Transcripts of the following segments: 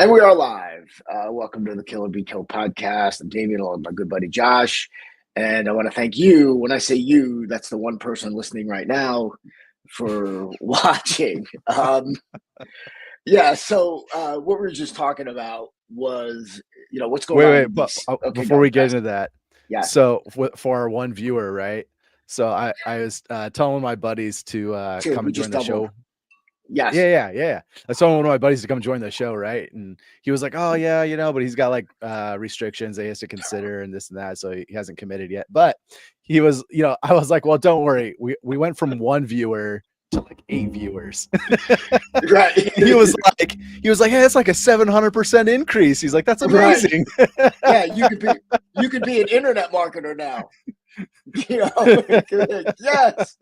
And we are live. Welcome to the Killer Be Killed podcast. I'm Damian, along with my good buddy Josh. And I want to thank you. When I say you, that's the one person listening right now for watching. So what we were just talking about was, what's going on. Wait, but before we get into that, yeah. So for our one viewer, right? So I was telling my buddies to come and join the show. Yes. Yeah. I was telling one of my buddies to come join the show, right? And he was like, "Oh yeah, but he's got like restrictions that he has to consider and this and that, so he hasn't committed yet." But he was, I was like, "Well, don't worry. We went from one viewer to like 8 viewers." Right. He was like, "Hey, that's like a 700% increase." He's like, "That's amazing." Right. Yeah, you could be an internet marketer now. Yes.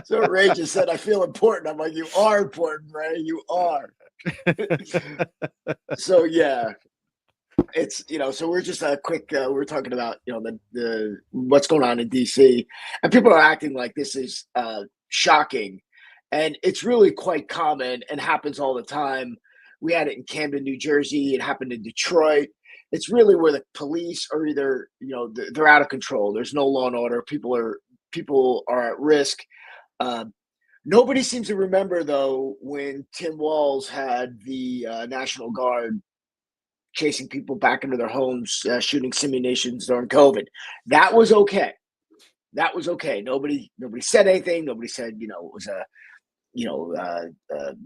So Ray just said, "I feel important." I'm like, "You are important, Ray. You are." So yeah, it's so we're just a quick. We're talking about the what's going on in DC, and people are acting like this is shocking, and it's really quite common and happens all the time. We had it in Camden, New Jersey. It happened in Detroit. It's really where the police are either they're out of control. There's no law and order. People are at risk. Nobody seems to remember, though, when Tim Walz had the National Guard chasing people back into their homes, shooting simulations during COVID. That was okay. Nobody said anything. Nobody said it was a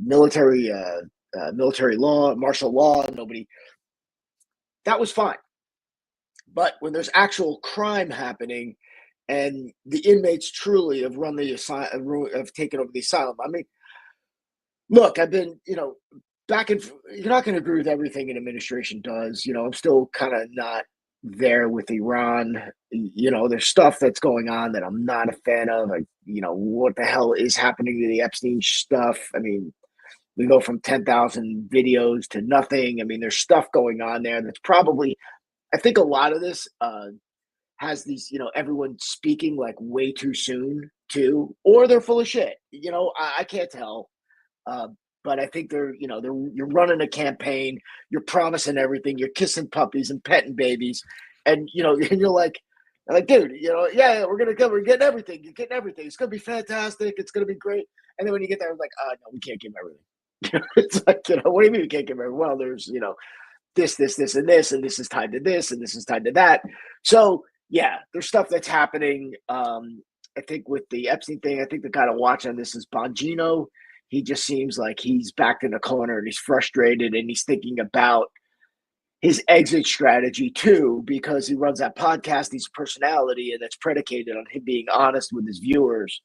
military law, martial law. Nobody. That was fine. But when there's actual crime happening, and the inmates truly have run have taken over the asylum. I mean, look, I've been, back and you're not going to agree with everything an administration does. I'm still kind of not there with Iran. There's stuff that's going on that I'm not a fan of. What the hell is happening to the Epstein stuff? I mean, we go from 10,000 videos to nothing. I mean, there's stuff going on there that's probably, I think a lot of this, has these, everyone speaking like way too soon too, or they're full of shit. I can't tell. But I think you're running a campaign, you're promising everything, you're kissing puppies and petting babies. And, and you're like, dude, yeah, we're getting everything. You're getting everything. It's going to be fantastic. It's going to be great. And then when you get there, it's like, no, we can't give everything. It's like, what do you mean we can't give everything? Well, there's, this, and this, and this is tied to this, and this is tied to that. So, yeah, there's stuff that's happening. I think with the Epstein thing, I think the guy to watch on this is Bongino. He just seems like he's backed in the corner and he's frustrated and he's thinking about his exit strategy too, because he runs that podcast, he's a personality, and that's predicated on him being honest with his viewers.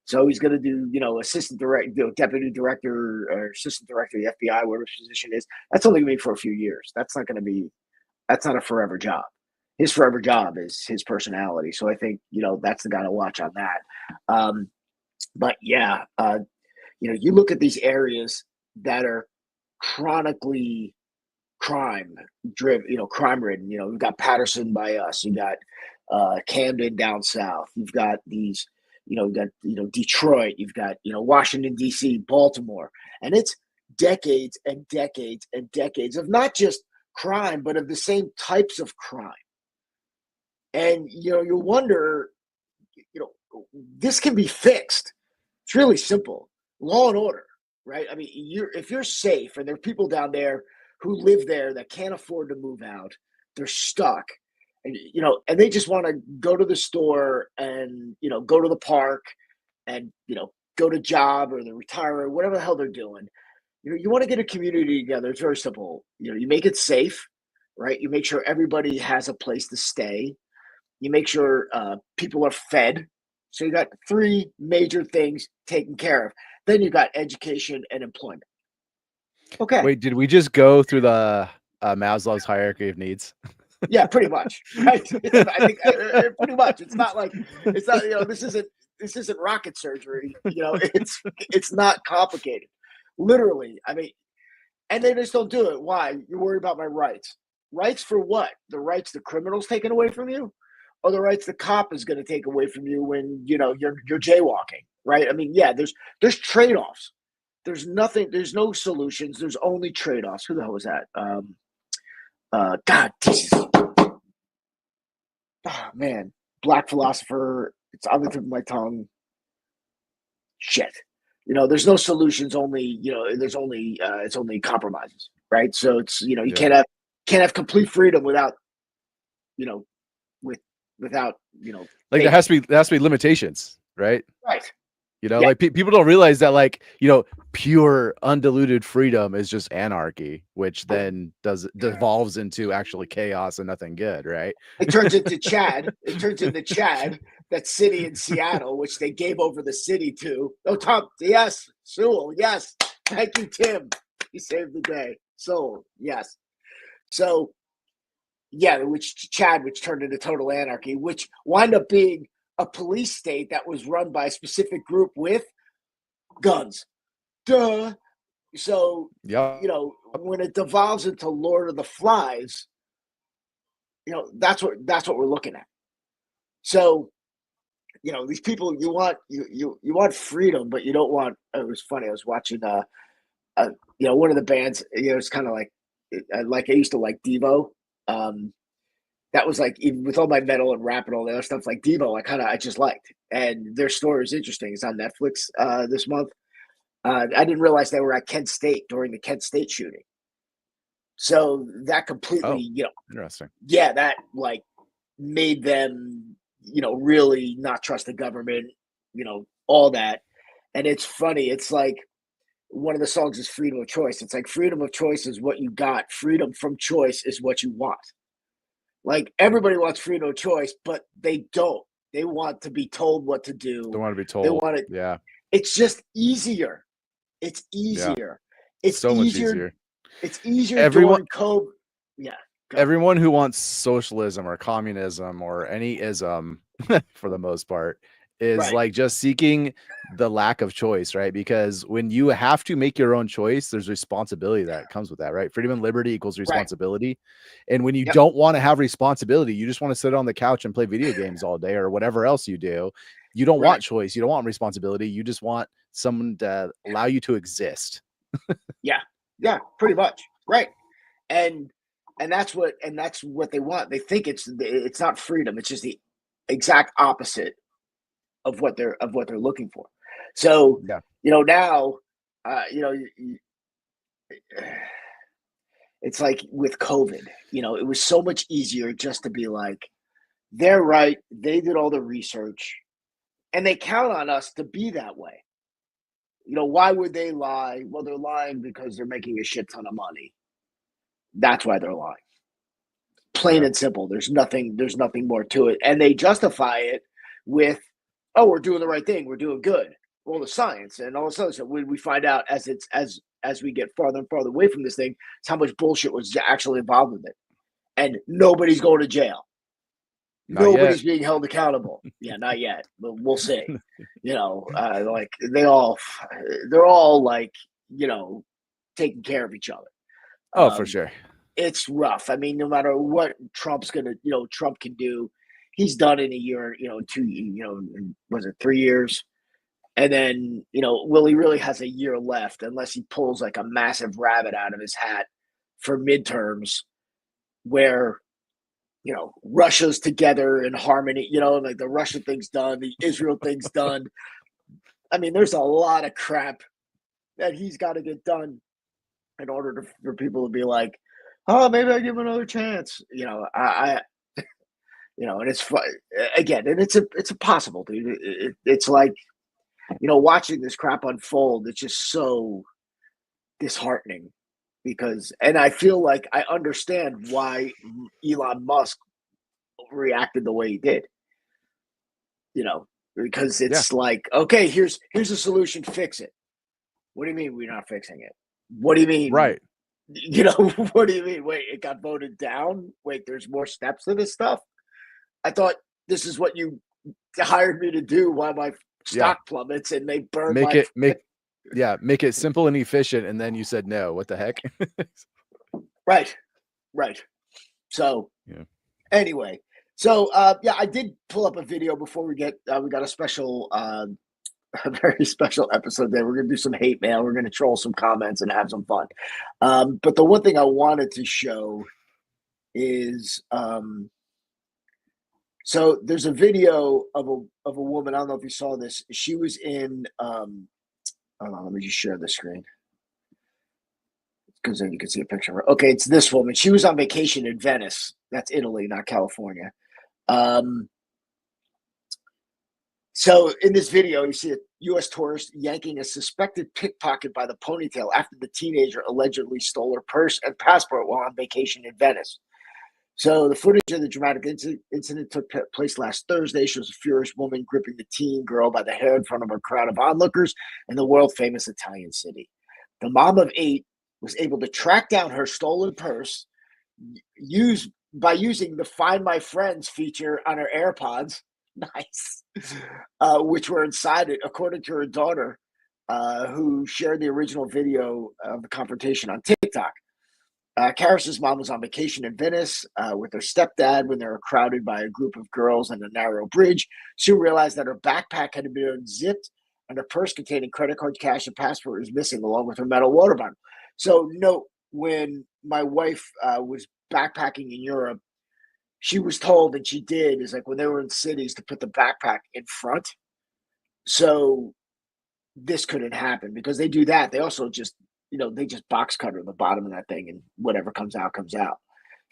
So he's going to do, assistant director, deputy director, or assistant director of the FBI, whatever his position is. That's only going to be for a few years. That's not a forever job. His forever job is his personality. So I think, that's the guy to watch on that. But yeah, you look at these areas that are chronically crime driven, crime ridden. We've got Patterson by us. You got Camden down south. You've got these, you've got, Detroit. You've got, Washington, D.C., Baltimore. And it's decades and decades and decades of not just crime, but of the same types of crime. And, you wonder, this can be fixed. It's really simple. Law and order, right? I mean, if you're safe and there are people down there who live there that can't afford to move out, they're stuck, and, and they just want to go to the store and, go to the park and, go to job or the retire, whatever the hell they're doing. You want to get a community together. It's very simple. You make it safe, right? You make sure everybody has a place to stay. You make sure people are fed. So you got 3 major things taken care of. Then you got education and employment. Okay. Wait, did we just go through the Maslow's hierarchy of needs? Yeah, pretty much. Right. I think pretty much. It's not. This isn't rocket surgery. It's not complicated. Literally. I mean, and they just don't do it. Why? You're worried about my rights. Rights for what? The rights the criminal's taken away from you? Or the rights the cop is going to take away from you when you're jaywalking, right? I mean, yeah, there's trade-offs. there's nothing, there's no solutions. There's only trade-offs. Who the hell was that? God, Jesus. Oh, man. Black philosopher. It's on the tip of my tongue. Shit. There's no solutions, only, there's only, it's only compromises, right? So it's, you Yeah. can't have complete freedom without, without, Like there has to be limitations, right? right. Like people don't realize that, like, pure undiluted freedom is just anarchy, which then devolves into actually chaos and nothing good, right? It turns into Chad. It turns into Chad, that city in Seattle, which they gave over the city to. Oh, Tom, yes. Sewell, yes. Thank you, Tim. He saved the day. So, yes. So, yeah, which turned into total anarchy, which wound up being a police state that was run by a specific group with guns. Duh. So, Yeah. when it devolves into Lord of the Flies, that's what we're looking at. So, these people, you want freedom, but you don't want. It was funny. I was watching, one of the bands. It's kind of like I used to like Devo. That was like, even with all my metal and rap and all the other stuff, like Devo, I just liked, and their story is interesting. It's on Netflix this month. I didn't realize they were at Kent State during the Kent State shooting. So that completely, interesting. Yeah, that like made them, really not trust the government, all that. And it's funny. It's like one of the songs is freedom of choice. It's like freedom of choice is what you got. Freedom from choice is what you want. Like everybody wants freedom of choice, but they don't. They want to be told what to do. They want to be told. They want it. Yeah. It's just easier. It's easier. Yeah. It's so easier. Much easier. It's easier during COVID. Yeah. Everyone who wants socialism or communism or any ism, for the most part, is like just seeking the lack of choice, right? Because when you have to make your own choice, there's responsibility that comes with that, right? Freedom and liberty equals responsibility. And when you don't want to have responsibility, you just want to sit on the couch and play video games all day or whatever else you do. You don't want choice. You don't want responsibility. You just want someone to allow you to exist. Yeah, pretty much. Right. And that's what they want. They think it's not freedom. It's just the exact opposite of what they're looking for. So, now, it's like with COVID, it was so much easier just to be like, they're right. They did all the research and they count on us to be that way. Why would they lie? Well, they're lying because they're making a shit ton of money. That's why they're lying. Plain and simple. There's nothing more to it. And they justify it with, oh, we're doing the right thing. We're doing good. Well, the science and all this other stuff. When we find out as we get farther and farther away from this thing, it's how much bullshit was actually involved with it. And nobody's going to jail. Nobody's being held accountable. Yeah, not yet, but we'll see. Like they're all like, taking care of each other. Oh, for sure. It's rough. I mean, no matter what Trump can do, he's done in a year, 2, was it 3 years? And then, will he really has a year left unless he pulls like a massive rabbit out of his hat for midterms where, Russia's together in harmony, like the Russia thing's done, the Israel thing's done. I mean, there's a lot of crap that he's got to get done in order for people to be like, oh, maybe I give him another chance. And it's fun again, and it's impossible, dude. It's like, watching this crap unfold. It's just so disheartening because, and I feel like I understand why Elon Musk reacted the way he did. Because it's like, okay, here's a solution, fix it. What do you mean we're not fixing it? What do you mean? Right. What do you mean? Wait, it got voted down? Wait, there's more steps to this stuff? I thought this is what you hired me to do while my stock plummets and they burn make it simple and efficient, and then you said no. What the heck? Right. So anyway, so I did pull up a video before we got a special a very special episode there. We're going to do some hate mail. We're going to troll some comments and have some fun. But the one thing I wanted to show is so there's a video of a woman. I don't know if you saw this. She was in hold on, let me just share the screen because then you can see a picture of her. Okay, it's this woman. She was on vacation in Venice. That's Italy, not California. So in this video, you see a U.S. tourist yanking a suspected pickpocket by the ponytail after the teenager allegedly stole her purse and passport while on vacation in Venice. So the footage of the dramatic incident took place last Thursday. Shows a furious woman gripping the teen girl by the hair in front of a crowd of onlookers in the world-famous Italian city. The mom of 8 was able to track down her stolen purse by using the Find My Friends feature on her AirPods. Nice. Which were inside it, according to her daughter, who shared the original video of the confrontation on TikTok. Karis's mom was on vacation in Venice with her stepdad when they were crowded by a group of girls on a narrow bridge. Soon realized that her backpack had been unzipped and her purse containing credit card, cash, and passport was missing, along with her metal water bottle. So note, when my wife was backpacking in Europe, she was told, and she did, is like when they were in cities to put the backpack in front. So this couldn't happen because they do that. They also just, they just box cutter the bottom of that thing and whatever comes out, comes out.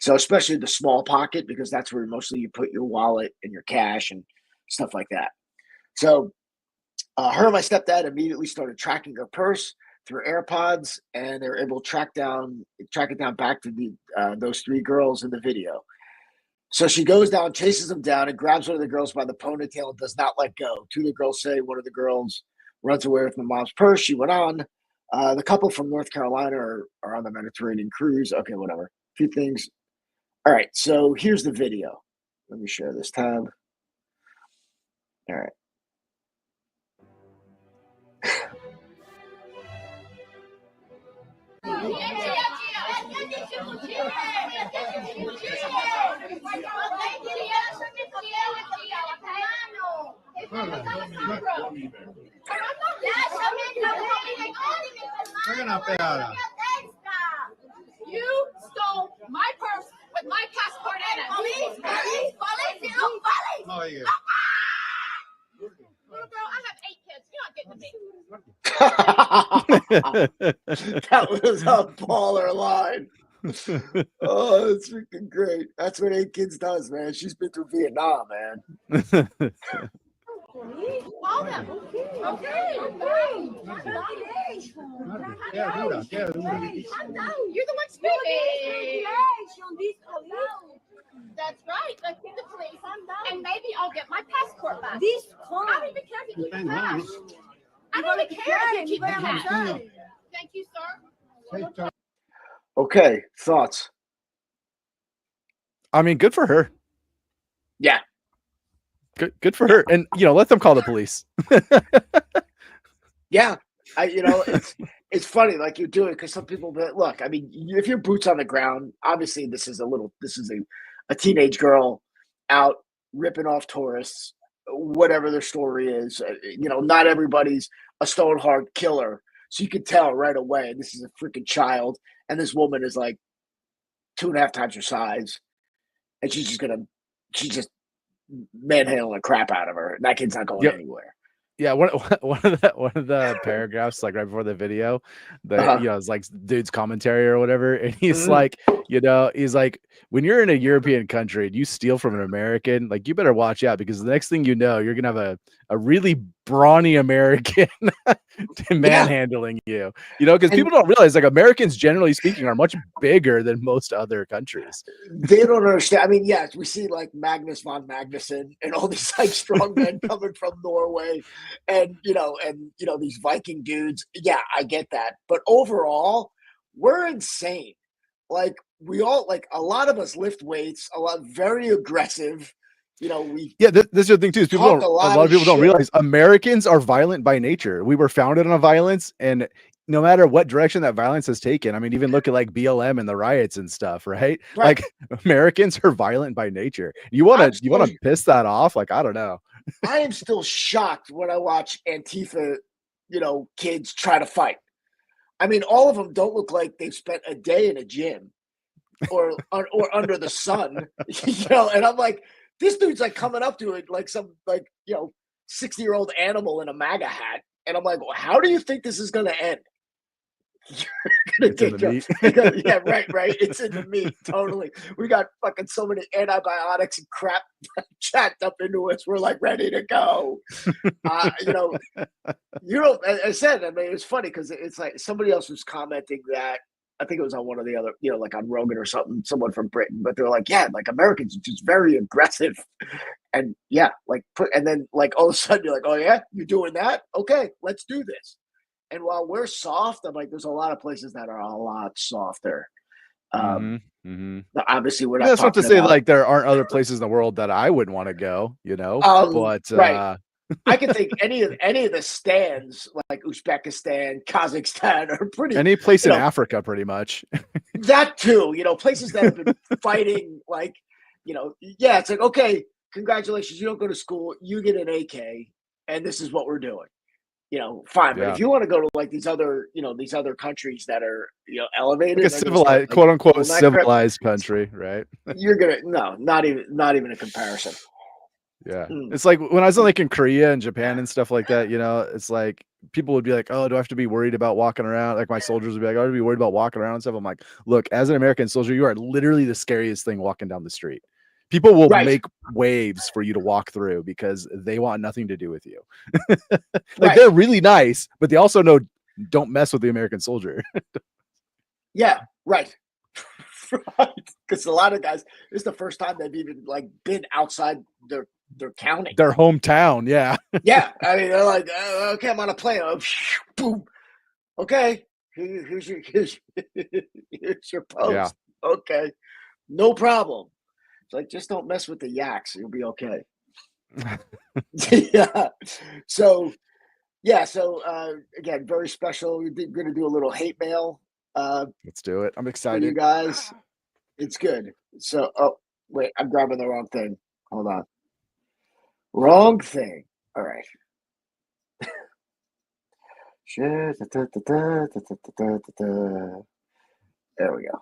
So especially the small pocket, because that's where mostly you put your wallet and your cash and stuff like that. So her and my stepdad immediately started tracking her purse through AirPods, and they were able to track it down back to those 3 girls in the video. So she goes down, chases them down, and grabs one of the girls by the ponytail and does not let go. 2 of the girls say one of the girls runs away with my mom's purse. She went on. The couple from North Carolina are on the Mediterranean cruise. Okay, whatever. A few things. All right, so here's the video. Let me share this tab. All right. You stole my purse with my passport in it. Police. Oh, yeah. Little girl, I have 8 kids. You're not getting to me. That was a baller line. Oh, that's freaking great. That's what 8 kids does, man. She's been through Vietnam, man. Call them. Okay. You're the one speaking. That's right. Let's get the police, and maybe I'll get my passport back. I don't even care if you keep the cash. I don't even care if you keep the cash. Thank you, sir. Okay, thoughts? I mean, good for her. Yeah. Good for her. And, let them call the police. Yeah. It's funny, like you do it because some people, look, I mean, if your boots on the ground, obviously this is a teenage girl out ripping off tourists, whatever their story is. Not everybody's a stone hard killer. So you can tell right away, this is a freaking child. And this woman is like 2.5 times her size. And she's just manhandling the crap out of her. And that kid's not going anywhere. Yeah, one of the paragraphs, like right before the video, it's like dude's commentary or whatever, and he's like, he's like, when you're in a European country and you steal from an American, like you better watch out because the next thing you know, you're gonna have a really brawny American manhandling you, because people don't realize like Americans, generally speaking, are much bigger than most other countries. They don't understand. I mean, yes, we see like Magnus von Magnuson and all these like strong men coming from Norway. And these Viking dudes, yeah, I get that. But overall, we're insane. Like we all, like a lot of us lift weights, very aggressive. This is the thing too. Is a lot of people don't realize Americans are violent by nature. We were founded on violence, and no matter what direction that violence has taken, I mean, even look at like BLM and the riots and stuff, right? Like Americans are violent by nature. You want to piss that off? Like, I don't know. I am still shocked when I watch Antifa, kids try to fight. I mean, all of them don't look like they've spent a day in a gym or under the sun, and I'm like, this dude's like coming up to it like some 60-year-old animal in a MAGA hat. And I'm like, well, how do you think this is going to end? It's in the meat. Yeah, right. It's in the meat. Totally. We got fucking so many antibiotics and crap jacked up into us. We're like ready to go. I said, I mean, it's funny because it's like somebody else was commenting that I think it was on one of the other, like on Rogan or something, someone from Britain, but they're like, yeah, like Americans are just very aggressive. And yeah, and then like all of a sudden you're like, oh yeah, you're doing that? Okay, let's do this. And while we're soft, I'm like, there's a lot of places that are a lot softer. Obviously, we're not. That's not to say like there aren't other places in the world that I wouldn't want to go, but right. I can think any of the stands like Uzbekistan, Kazakhstan are pretty. Any place in Africa, pretty much. That too, places that have been fighting, like, yeah, it's like, okay, congratulations, you don't go to school, you get an AK, and this is what we're doing. Fine. But if you want to go to like these other countries that are, elevated, like a civilized, quote unquote, civilized country, right? You're not even a comparison. Yeah. It's like when I was like in Korea and Japan and stuff like that, it's like people would be like, oh, do I have to be worried about walking around? Like my soldiers would be like, oh, I have to be worried about walking around and stuff. I'm like, look, as an American soldier, you are literally the scariest thing walking down the street. People will make waves for you to walk through because they want nothing to do with you. They're really nice, but they also know don't mess with the American soldier. Yeah, right. Because a lot of guys, this is the first time they've even like been outside their county, their hometown. Yeah. Yeah. I mean, they're like, okay, I'm on a plane. Boom. Okay. Here's your post. Yeah. Okay. No problem. It's like, just don't mess with the yaks. You'll be okay. Yeah. So again, very special. We're going to do a little hate mail. Let's do it. I'm excited. You guys, it's good. So, oh, wait, I'm grabbing the wrong thing. Hold on. Wrong thing. All right. There we go.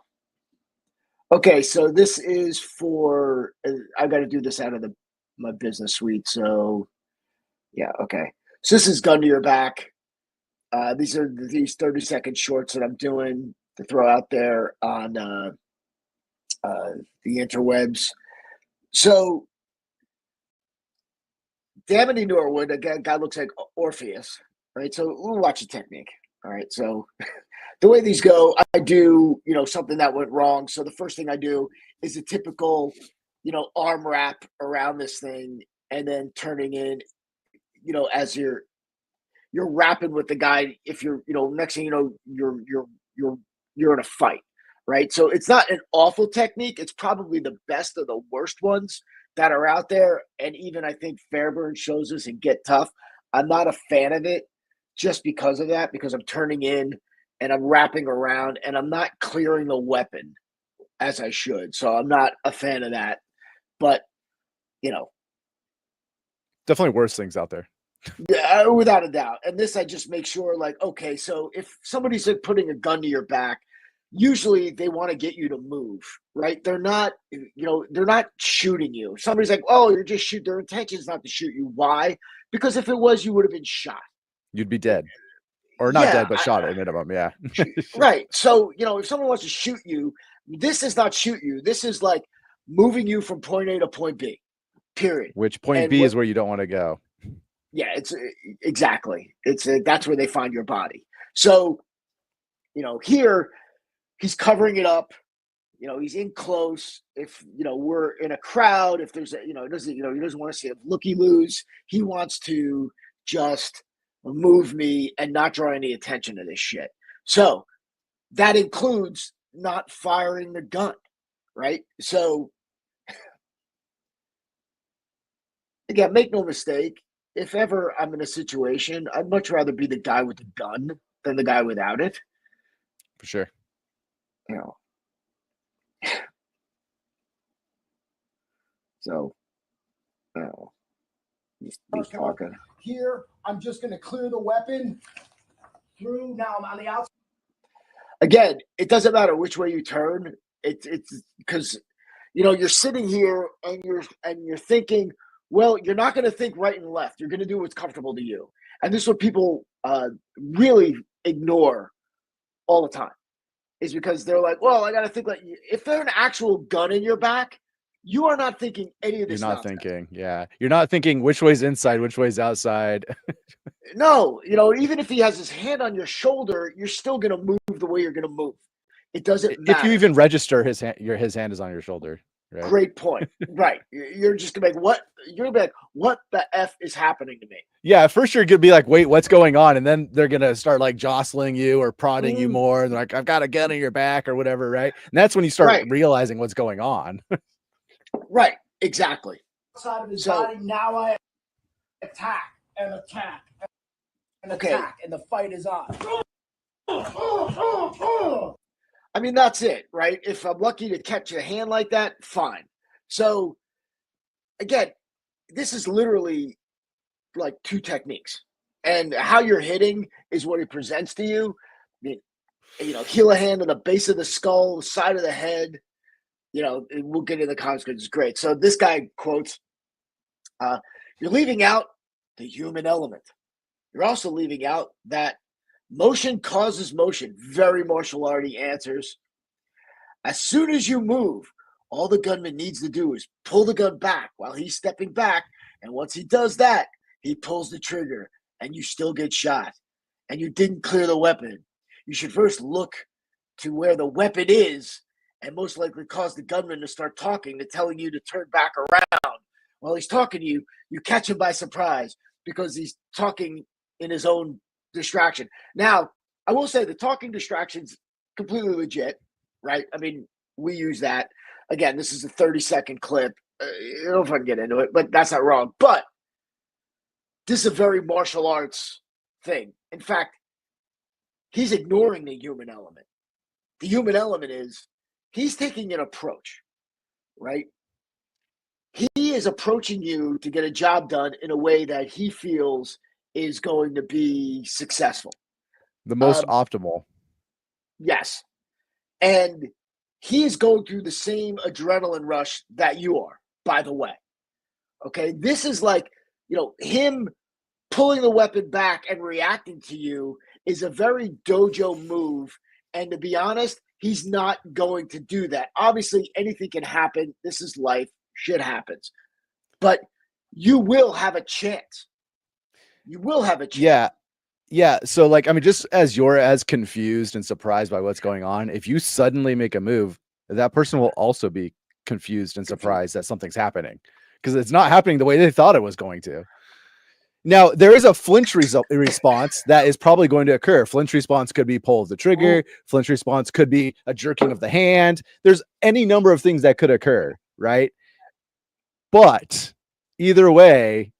Okay, so this is for, I got to do this out of my business suite. So, yeah, okay. So this is gun to your back. These are these 30-second shorts that I'm doing to throw out there on the interwebs. So, Damian Rant, a guy looks like Orpheus, right? So we'll watch the technique. All right, so the way these go, I do, something that went wrong. So the first thing I do is a typical, arm wrap around this thing, and then turning in, as you're wrapping with the guy. If you're, next thing you know, you're in a fight, right? So it's not an awful technique. It's probably the best of the worst ones that are out there. And even I think Fairburn shows us in Get Tough. I'm not a fan of it just because of that, because I'm turning in and I'm wrapping around and I'm not clearing the weapon as I should. So I'm not a fan of that. But, definitely worse things out there. Yeah, without a doubt. And this, I just make sure, like, okay, so if somebody's like putting a gun to your back, usually they want to get you to move, right? They're not, they're not shooting you. Somebody's like, oh, you're just shooting. Their intention is not to shoot you. Why? Because if it was, you would have been shot. You'd be dead. Or not dead, but shot at minimum, yeah. Right. So, if someone wants to shoot you, this is not shoot you. This is like moving you from point A to point B, period. Which point B is where you don't want to go. Yeah, it's exactly. That's where they find your body. So, here he's covering it up. He's in close. If we're in a crowd, if there's he doesn't want to see a looky-loos. He wants to just move me and not draw any attention to this shit. So that includes not firing the gun, right? So again, make no mistake. If ever I'm in a situation, I'd much rather be the guy with the gun than the guy without it. For sure. So, He's talking. Here, I'm just going to clear the weapon through. Now I'm on the outside. Again, it doesn't matter which way you turn. It's because you're sitting here and you're thinking, well, you're not going to think right and left. You're going to do what's comfortable to you. And this is what people really ignore all the time, is because they're like, well, I got to think like, if there's an actual gun in your back, you are not thinking any of this. You're not nonsense. thinking, yeah. You're not thinking which way's inside, which way's outside. No, even if he has his hand on your shoulder, you're still going to move the way you're going to move. It doesn't matter. If you even register his hand is on your shoulder. Right? Great point. Right. You're just going to be like, what the F is happening to me? Yeah, at first you're going to be like, wait, what's going on? And then they're going to start like jostling you or prodding you more. And they're like, I've got a gun in your back or whatever, right? And that's when you start realizing what's going on. Right. Exactly. Side of his body. Now I attack and attack and attack, and the fight is on. I mean, that's it, right? If I'm lucky to catch a hand like that, fine. So, again, this is literally like two techniques. And how you're hitting is what it presents to you. I mean, heel of hand on the base of the skull, side of the head. We'll get into the consequences. Great. So this guy quotes, you're leaving out the human element. You're also leaving out that motion causes motion. Very martial arty answers. As soon as you move, all the gunman needs to do is pull the gun back while he's stepping back. And once he does that, he pulls the trigger and you still get shot. And you didn't clear the weapon. You should first look to where the weapon is and most likely cause the gunman to start talking, to telling you to turn back around. While he's talking to you, you catch him by surprise because he's talking in his own distraction. Now, I will say the talking distraction's completely legit, right? I mean, we use that. Again, this is a 30-second clip. I don't know if I can get into it, but that's not wrong. But this is a very martial arts thing. In fact, he's ignoring the human element. The human element is he's taking an approach, right? He is approaching you to get a job done in a way that he feels is going to be successful. The most optimal. Yes. And he is going through the same adrenaline rush that you are, by the way. Okay. This is like, him pulling the weapon back and reacting to you is a very dojo move. And to be honest, he's not going to do that. Obviously, anything can happen. This is life. Shit happens. But you will have a chance. You will have a chance. Yeah. Yeah. So just as you're as confused and surprised by what's going on, if you suddenly make a move, that person will also be confused and surprised that something's happening because it's not happening the way they thought it was going to. Now, there is a flinch response that is probably going to occur. Flinch response could be pull of the trigger. Flinch response could be a jerking of the hand. There's any number of things that could occur, right? But either way,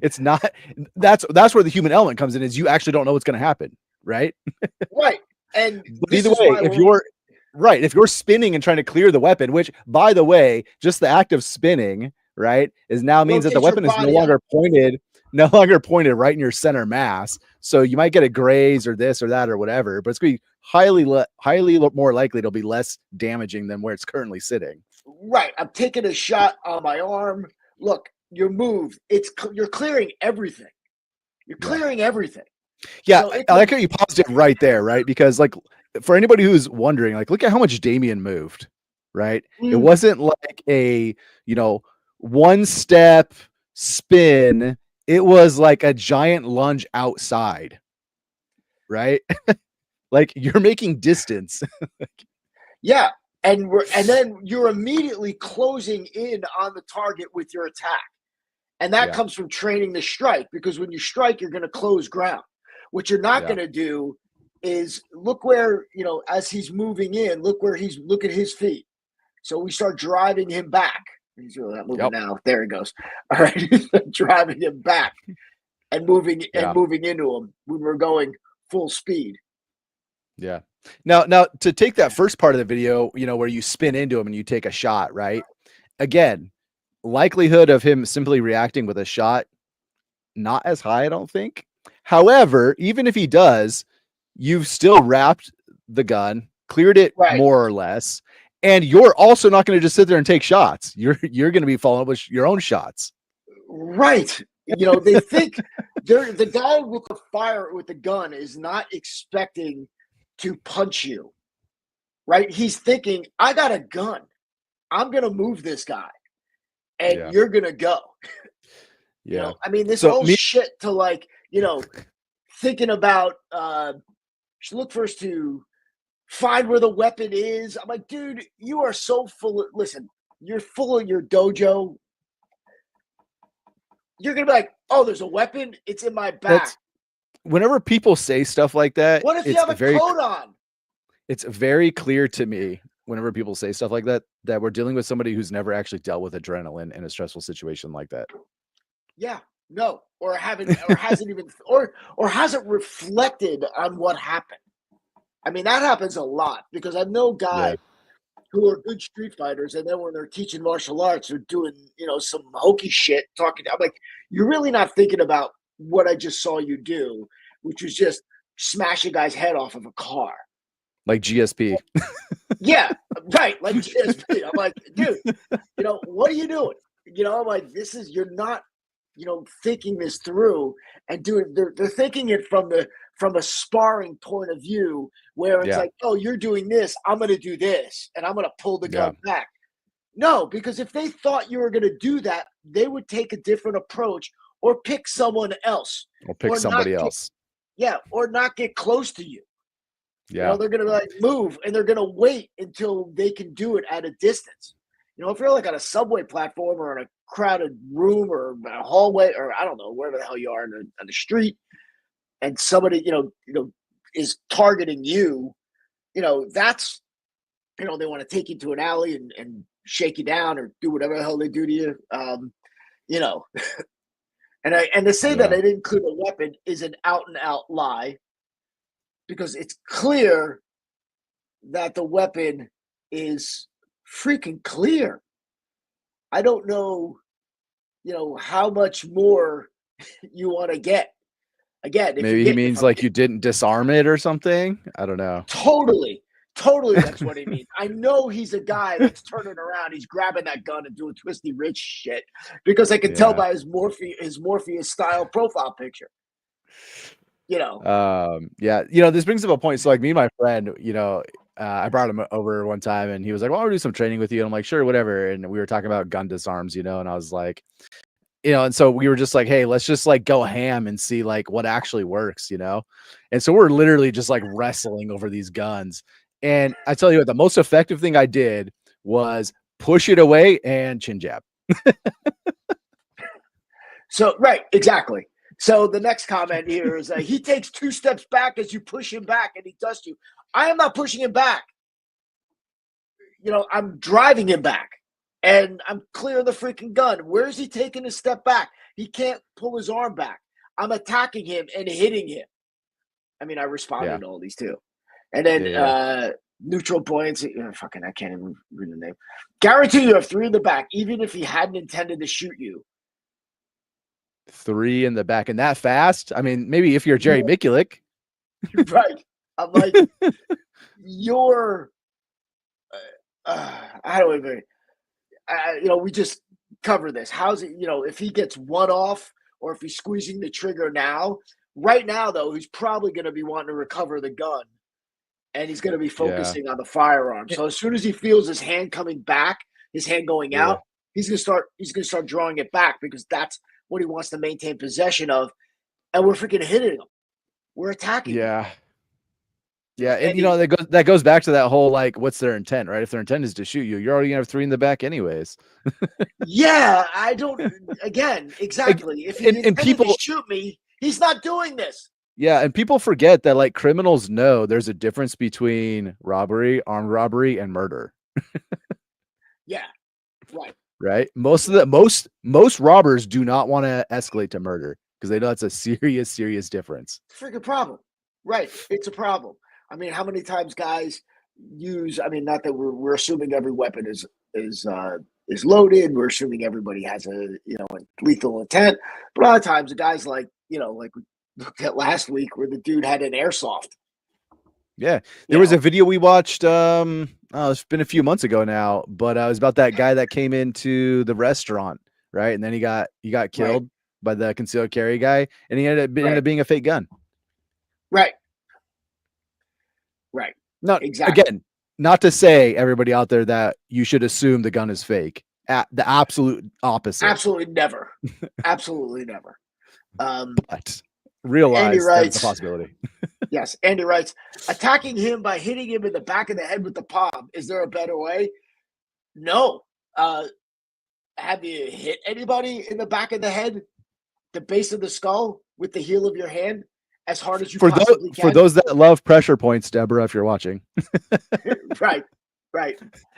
it's not. That's where the human element comes in. Is you actually don't know what's going to happen, right? Right. And either way, if you're spinning and trying to clear the weapon, which by the way, just the act of spinning, right, is now means that the weapon is no longer pointed right in your center mass. So you might get a graze or this or that or whatever, but it's going to be highly more likely it'll be less damaging than where it's currently sitting. Right. I'm taking a shot on my arm. Look, your move, you're clearing everything. You're clearing everything. Yeah. So I like how you paused it right there, right? Because for anybody who's wondering, look at how much Damian moved, right? It wasn't like a, one step spin. It was like a giant lunge outside, right? You're making distance. Yeah. And then you're immediately closing in on the target with your attack. And that comes from training the strike, because when you strike, you're going to close ground. What you're not going to do is look where, as he's moving in, look at his feet. So we start driving him back. He's really not moving now. There he goes. All right. Driving him back and moving into him when we're going full speed. Yeah. Now to take that first part of the video, where you spin into him and you take a shot, right? Again, likelihood of him simply reacting with a shot, not as high, I don't think. However, even if he does, you've still wrapped the gun, cleared it Right. more or less, and you're also not going to just sit there and take shots. You're going to be following up with your own shots. Right. You know, they think the guy with the gun is not expecting to punch you. Right? He's thinking, I got a gun. I'm going to move this guy. And you're going to go. Yeah. You know, I mean, this whole shit to like, you know, thinking about should look first to find where the weapon is. I'm like, dude, you are so full of, listen, you're full of your dojo. You're gonna be like, oh, there's a weapon, it's in my back. Whenever people say stuff like that, what if you have a coat on? It's very clear to me whenever people say stuff like that, that we're dealing with somebody who's never actually dealt with adrenaline in a stressful situation like that. Yeah, no, or hasn't even, or hasn't reflected on what happened. I mean, that happens a lot because I know guys who are good street fighters, and then when they're teaching martial arts, they're doing, you know, some hokey shit. I'm like, you're really not thinking about what I just saw you do, which was just smash a guy's head off of a car. Like GSP. Yeah, right. Like GSP. I'm like, dude, you know, what are you doing? You know, I'm like, you're not, you know, thinking this through and doing, they're thinking it from a sparring point of view where it's like, oh, you're doing this, I'm going to do this, and I'm going to pull the gun back. No, because if they thought you were going to do that, they would take a different approach or pick someone else. Or pick somebody else. Or not get close to you. Yeah. You know, they're going to like move and they're going to wait until they can do it at a distance. You know, if you're like on a subway platform or in a crowded room or a hallway or I don't know, wherever the hell you are on the street, and somebody, you know, is targeting you, you know, that's, you know, they want to take you to an alley and shake you down or do whatever the hell they do to you. You know, and to say that I didn't clear the weapon is an out and out lie, because it's clear that the weapon is freaking clear. I don't know, you know, how much more you want to get. Again, maybe he means like you didn't disarm it or something. I don't know. Totally, that's what he means. I know he's a guy that's turning around. He's grabbing that gun and doing twisty rich shit because I can tell by his Morpheus style profile picture. You know. You know, this brings up a point. So like me and my friend, you know, I brought him over one time and he was like, well, I'll do some training with you. And I'm like, sure, whatever. And we were talking about gun disarms, you know, and I was like, you know, and so we were just like, hey, let's just like go ham and see like what actually works, you know? And so we're literally just like wrestling over these guns. And I tell you what, the most effective thing I did was push it away and chin jab. So, right, exactly. So the next comment here is he takes 2 steps back as you push him back and he dusts you. I am not pushing him back. You know, I'm driving him back and I'm clearing the freaking gun. Where is he taking a step back? He can't pull his arm back. I'm attacking him and hitting him. I mean, I responded to all these too. And then neutral buoyancy. Fucking, I can't even read the name. Guarantee you have 3 in the back, even if he hadn't intended to shoot you. 3 in the back and that fast? I mean, maybe if you're Jerry Mikulik. Right. I'm like, you're, I don't even, you know, we just cover this. How's it, you know, if he gets one off or if he's squeezing the trigger now, right now, though, he's probably going to be wanting to recover the gun and he's going to be focusing on the firearm. So as soon as he feels his hand coming back, his hand going out, he's going to start drawing it back because that's what he wants to maintain possession of. And we're freaking hitting him. We're attacking him. Yeah, and you know, that goes back to that whole like, what's their intent, right? If their intent is to shoot you, you're already gonna have 3 in the back anyways. Yeah, I don't. Again, exactly. If he intended to shoot me, he's not doing this. Yeah, and people forget that like criminals know there's a difference between robbery, armed robbery, and murder. Yeah, right. Right. Most robbers do not want to escalate to murder because they know it's a serious difference. Freaking problem. Right. It's a problem. I mean, how many times guys use, I mean, not that we're assuming every weapon is is loaded. We're assuming everybody has a lethal intent. But a lot of times, the guys like we looked at last week where the dude had an airsoft. Yeah, there was a video we watched. It's been a few months ago now, but it was about that guy that came into the restaurant, right? And then he got killed by the concealed carry guy, and he ended up being a fake gun. Right. Not exactly. Again, not to say everybody out there that you should assume the gun is fake. The absolute opposite. Absolutely never. Absolutely never. But realize that's a possibility. Yes, Andy writes, attacking him by hitting him in the back of the head with the palm. Is there a better way? No. Have you hit anybody in the back of the head, the base of the skull, with the heel of your hand as hard as you possibly can? For those that love pressure points, Deborah, if you're watching. Right.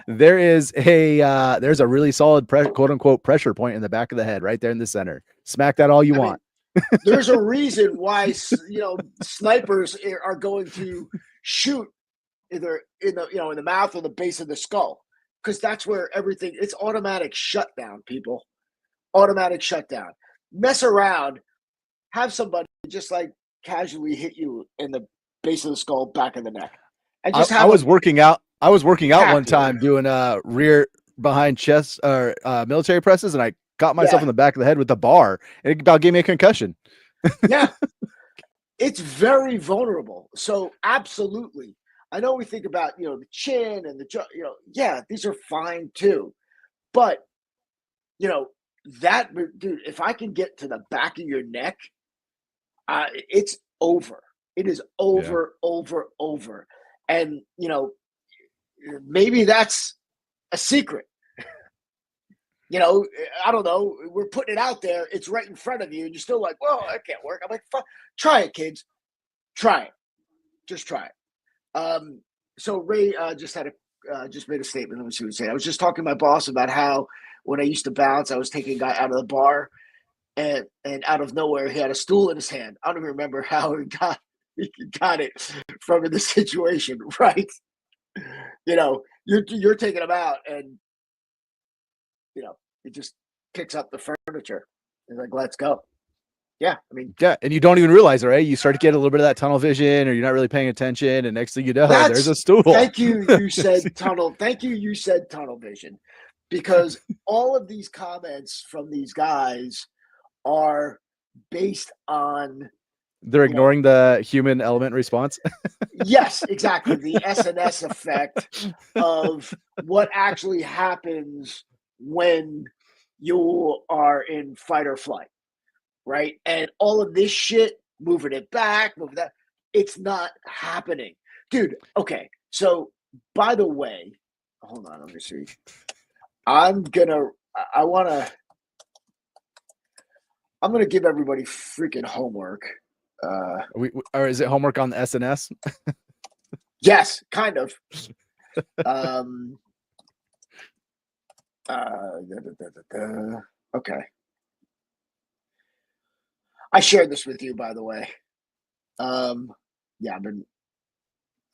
There is there's a really solid quote unquote pressure point in the back of the head, right there in the center. Smack that all you want. There's a reason why snipers are going to shoot either in the mouth or the base of the skull, because that's where everything. It's automatic shutdown, people. Automatic shutdown. Mess around, have somebody just like casually hit you in the base of the skull, back of the neck, and just I was working out one time doing rear behind chest or military presses, and I got myself in the back of the head with the bar, and it about gave me a concussion. Yeah. It's very vulnerable. So absolutely. I know we think about, the chin and the jaw, these are fine too. But, that, dude, if I can get to the back of your neck, it's over. It is over. And, maybe that's a secret. I don't know. We're putting it out there. It's right in front of you. And you're still like, well, that can't work. I'm like, fuck, try it, kids. Try it. Just try it. So Ray just made a statement. Let me see what he said. I was just talking to my boss about how when I used to bounce, I was taking a guy out of the bar, and out of nowhere, he had a stool in his hand. I don't even remember how he got it from the situation, right? You're taking him out, and it just picks up the furniture. It's like, let's go. Yeah, and you don't even realize it, right? You start to get a little bit of that tunnel vision, or you're not really paying attention, and next thing you know, there's a stool. Thank you. You said tunnel. Thank you. You said tunnel vision, because all of these comments from these guys are based on they're ignoring the human element response. Yes, exactly. The SNS effect of what actually happens when you are in fight or flight, right? And all of this shit, moving it back, moving that, it's not happening. Dude, okay. So, by the way, hold on, let me see. I'm going to give everybody freaking homework. Or is it homework on the SNS? Yes, kind of. Okay. I shared this with you, by the way. Hold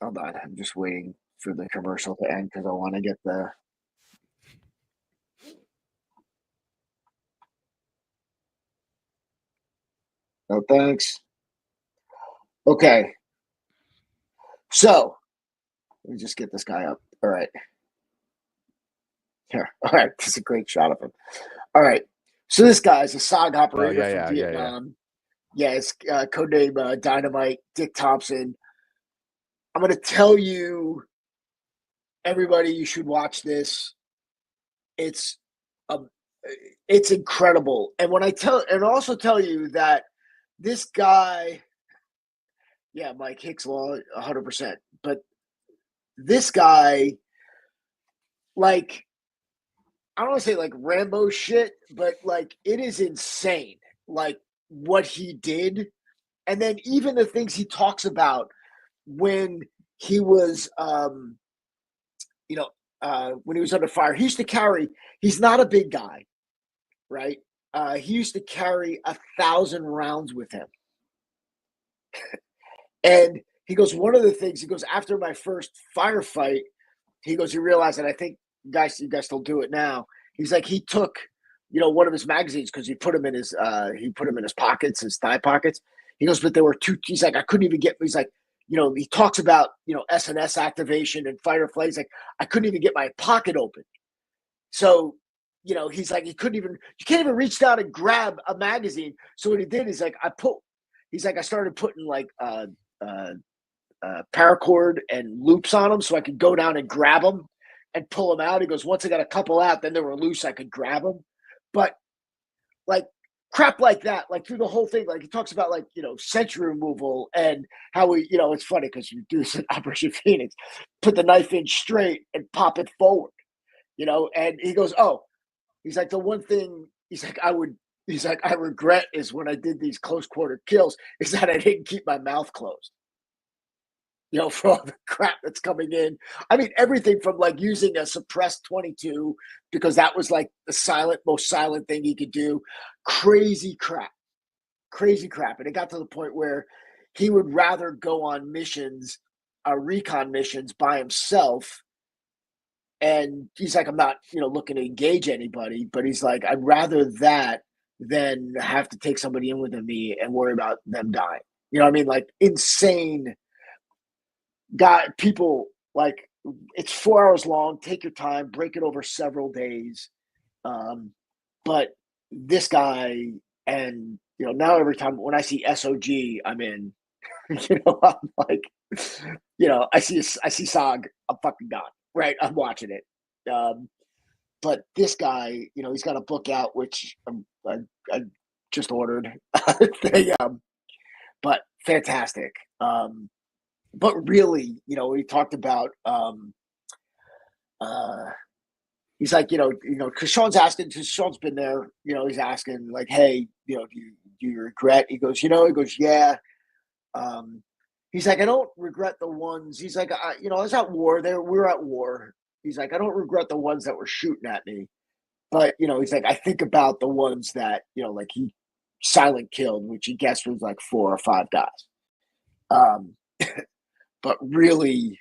on. I'm just waiting for the commercial to end because I want to get the. No, thanks. Okay. So, let me just get this guy up. All right. Here. All right. This is a great shot of him. All right. So this guy's a SOG operator from Vietnam. Yeah, it's codename Dynamite, Dick Thompson. I'm going to tell you, everybody, you should watch this. It's incredible. And also tell you that this guy, yeah, Mike, Hicks Law, 100%. But this guy, like, I don't want to say like Rambo shit, but like it is insane, like what he did. And then even the things he talks about when he was, when he was under fire, he used to carry, he's not a big guy, right? He used to carry 1,000 rounds with him. And he goes, one of the things, he goes, after my first firefight, he goes, he realized, and I think you guys still do it now. he's like, he took, you know, one of his magazines because he put them in his pockets, his thigh pockets. He goes, but there were two. He's like, I couldn't even get. He's like, you know, he talks about, you know, SNS activation and fight or flight. He's like, I couldn't even get my pocket open. So, you know, he's like, you can't even reach down and grab a magazine. So what he did is like, I started putting like paracord and loops on them so I could go down and grab them and pull them out. He goes, once I got a couple out, then they were loose, I could grab them. But like crap like that, like through the whole thing, like he talks about like, you know, sensory removal and how we, you know, it's funny because you do this in Operation Phoenix, put the knife in straight and pop it forward, you know, and he goes, oh, he's like, the one thing he's like, I regret is when I did these close quarter kills is that I didn't keep my mouth closed. You know, for all the crap that's coming in. I mean, everything from like using a suppressed 22 because that was like the most silent thing he could do. Crazy crap. And it got to the point where he would rather go on missions, recon missions by himself. And he's like, I'm not, you know, looking to engage anybody, but he's like, I'd rather that than have to take somebody in with me and worry about them dying. You know what I mean? Like insane. Got people like it's 4 hours long. Take your time, break it over several days. But this guy, and you know, now every time when I see SOG, I'm in. You know, I'm like, you know, I see SOG, I'm fucking gone. Right, I'm watching it. But this guy, you know, he's got a book out which I just ordered. But fantastic. But really, you know, he talked about he's like, you know, because Sean's been there, you know, he's asking like, hey, you know, do you regret? He goes, yeah. He's like, I don't regret the ones. He's like, you know, I was at war there. We were at war. He's like, I don't regret the ones that were shooting at me, but you know, he's like, I think about the ones that, you know, like he silent killed, which he guessed was like 4 or 5 guys. But really,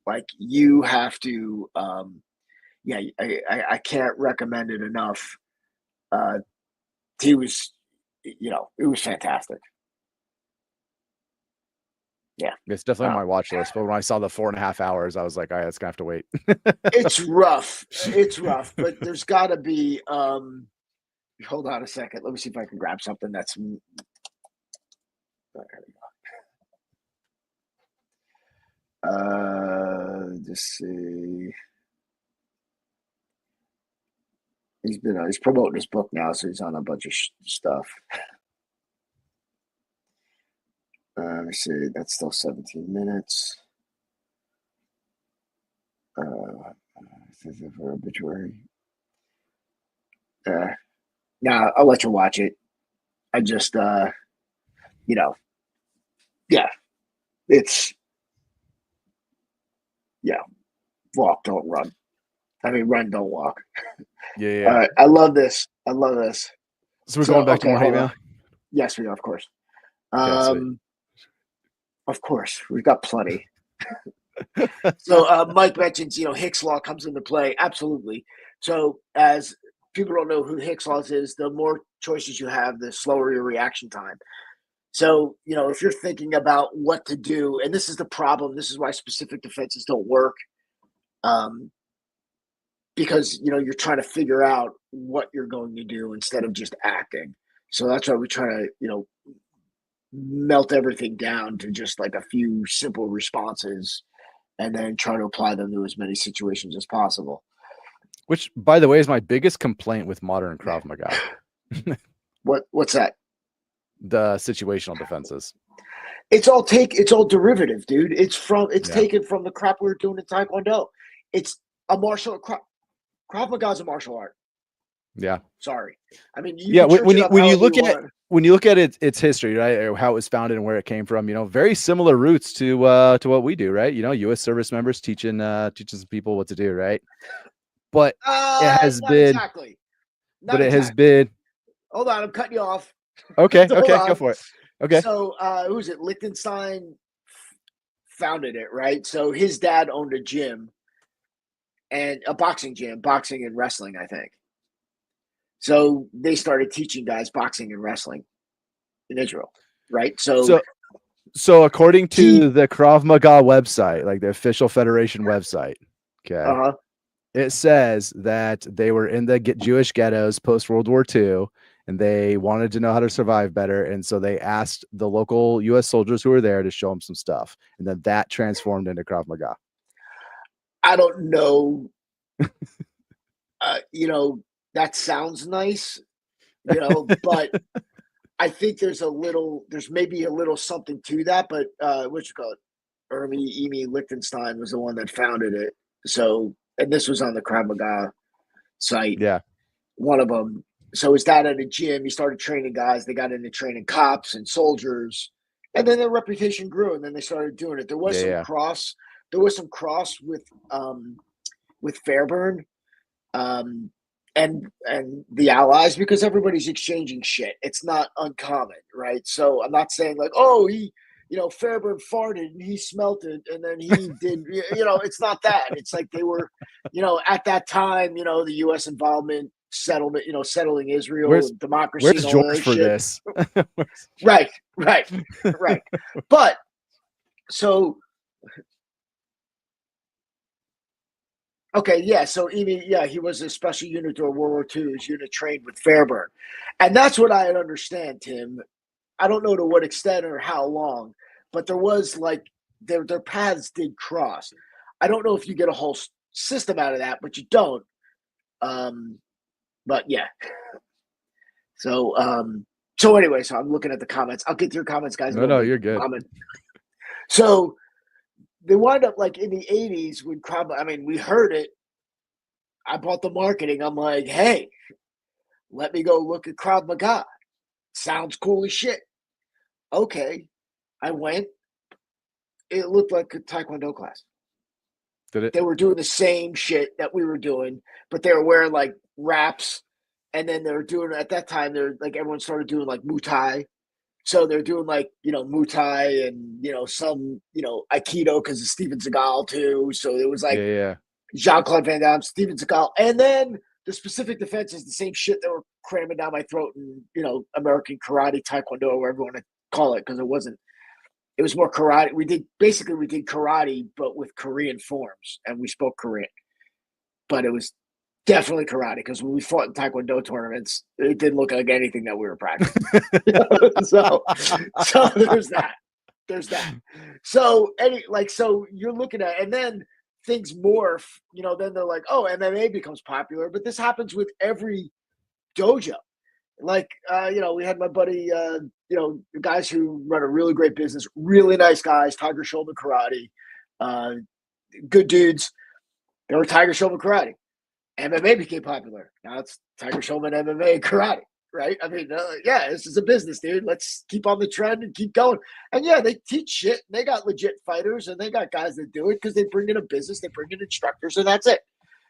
like you have to, yeah, I can't recommend it enough. He was, you know, it was fantastic. Yeah, it's definitely on my watch list. But when I saw the 4.5 hours, I was like, all right, it's gonna have to wait. It's rough, but there's got to be. Hold on a second. Let me see if I can grab something that's. There we go. Just see. He's promoting his book now, so he's on a bunch of stuff. Let me see. That's still 17 minutes. This is for obituary. Nah, I'll let you watch it. I just, you know, yeah, it's, yeah, walk, don't run. I mean, run, don't walk. Yeah. All right, I love this. So we're going back to more hate mail? Yes, we are, of course. Okay, of course, we've got plenty. So Mike mentions, you know, Hicks Law comes into play. Absolutely. So as people don't know who Hicks Law is, the more choices you have, the slower your reaction time. So, you know, if you're thinking about what to do, and this is the problem, this is why specific defenses don't work. Because, you know, you're trying to figure out what you're going to do instead of just acting. So that's why we try to, you know, melt everything down to just like a few simple responses and then try to apply them to as many situations as possible. Which, by the way, is my biggest complaint with modern Krav Maga. What's that? The situational defenses. It's all derivative, dude. It's taken from the crap we were doing in Taekwondo. It's a martial Krav Maga is a martial art. Yeah. Sorry. I mean, when you look at its history, right, or how it was founded and where it came from, you know, very similar roots to what we do, right? You know, U.S. service members teaching some people what to do, right? But it has been exactly. But it has been. Hold on, I'm cutting you off. Okay, go for it. Okay. So, who was it? Liechtenstein founded it, right? So his dad owned a gym, and a boxing gym, boxing and wrestling, I think. So they started teaching guys boxing and wrestling in Israel, right? So according to the Krav Maga website, like the official federation website, okay, it says that they were in the Jewish ghettos post World War II, and they wanted to know how to survive better, and so they asked the local U.S. soldiers who were there to show them some stuff, and then that transformed into Krav Maga. I don't know. You know, that sounds nice, you know, but I think there's maybe a little something to that, but what you call it? Emi Lichtenstein was the one that founded it. So, and this was on the Krav Maga site. Yeah. One of them. So his dad at a gym, he started training guys. They got into training cops and soldiers, and then their reputation grew, and then they started doing it. There was some cross. There was some cross with Fairburn. And the allies, because everybody's exchanging shit. It's not uncommon, right? So I'm not saying like, oh, Fairburn farted and he smelt it and then he did, it's not that. It's like they were, at that time, the U.S. involvement, settlement, settling Israel, and democracy. Where's and all George that for shit. this? Right. But so. Okay, yeah. So he was a special unit during World War II. His unit trained with Fairburn, and that's what I understand, Tim. I don't know to what extent or how long, but there was like their paths did cross. I don't know if you get a whole system out of that, but you don't. But yeah. So anyway, so I'm looking at the comments. I'll get to your comments, guys. No, you're good. So. They wind up like in the 80s when we heard it. I bought the marketing. I'm like, hey, let me go look at Krav Maga. Sounds cool as shit. Okay. I went. It looked like a Taekwondo class. Did it? They were doing the same shit that we were doing, but they were wearing like wraps. And then they were doing, at that time, they're like, everyone started doing like Muay Thai. So they're doing like, Muay Thai and, some, Aikido because of Steven Seagal too. So it was like Jean-Claude Van Damme, Steven Seagal. And then the specific defense is the same shit that were cramming down my throat in, American karate, Taekwondo, whatever you want to call it, because it was more karate. We did karate, but with Korean forms, and we spoke Korean. But it was definitely karate, because when we fought in Taekwondo tournaments, it didn't look like anything that we were practicing. so there's that. So so you're looking at, and then things morph. Then they're like, oh, MMA becomes popular, but this happens with every dojo. Like, we had my buddy, the guys who run a really great business, really nice guys, Tiger Shulman Karate, good dudes. They were Tiger Shulman Karate. MMA became popular. Now it's Tiger Shulman MMA Karate, right? I mean, this is a business, dude. Let's keep on the trend and keep going. And they teach shit. And they got legit fighters, and they got guys that do it because they bring in a business, they bring in instructors, and that's it.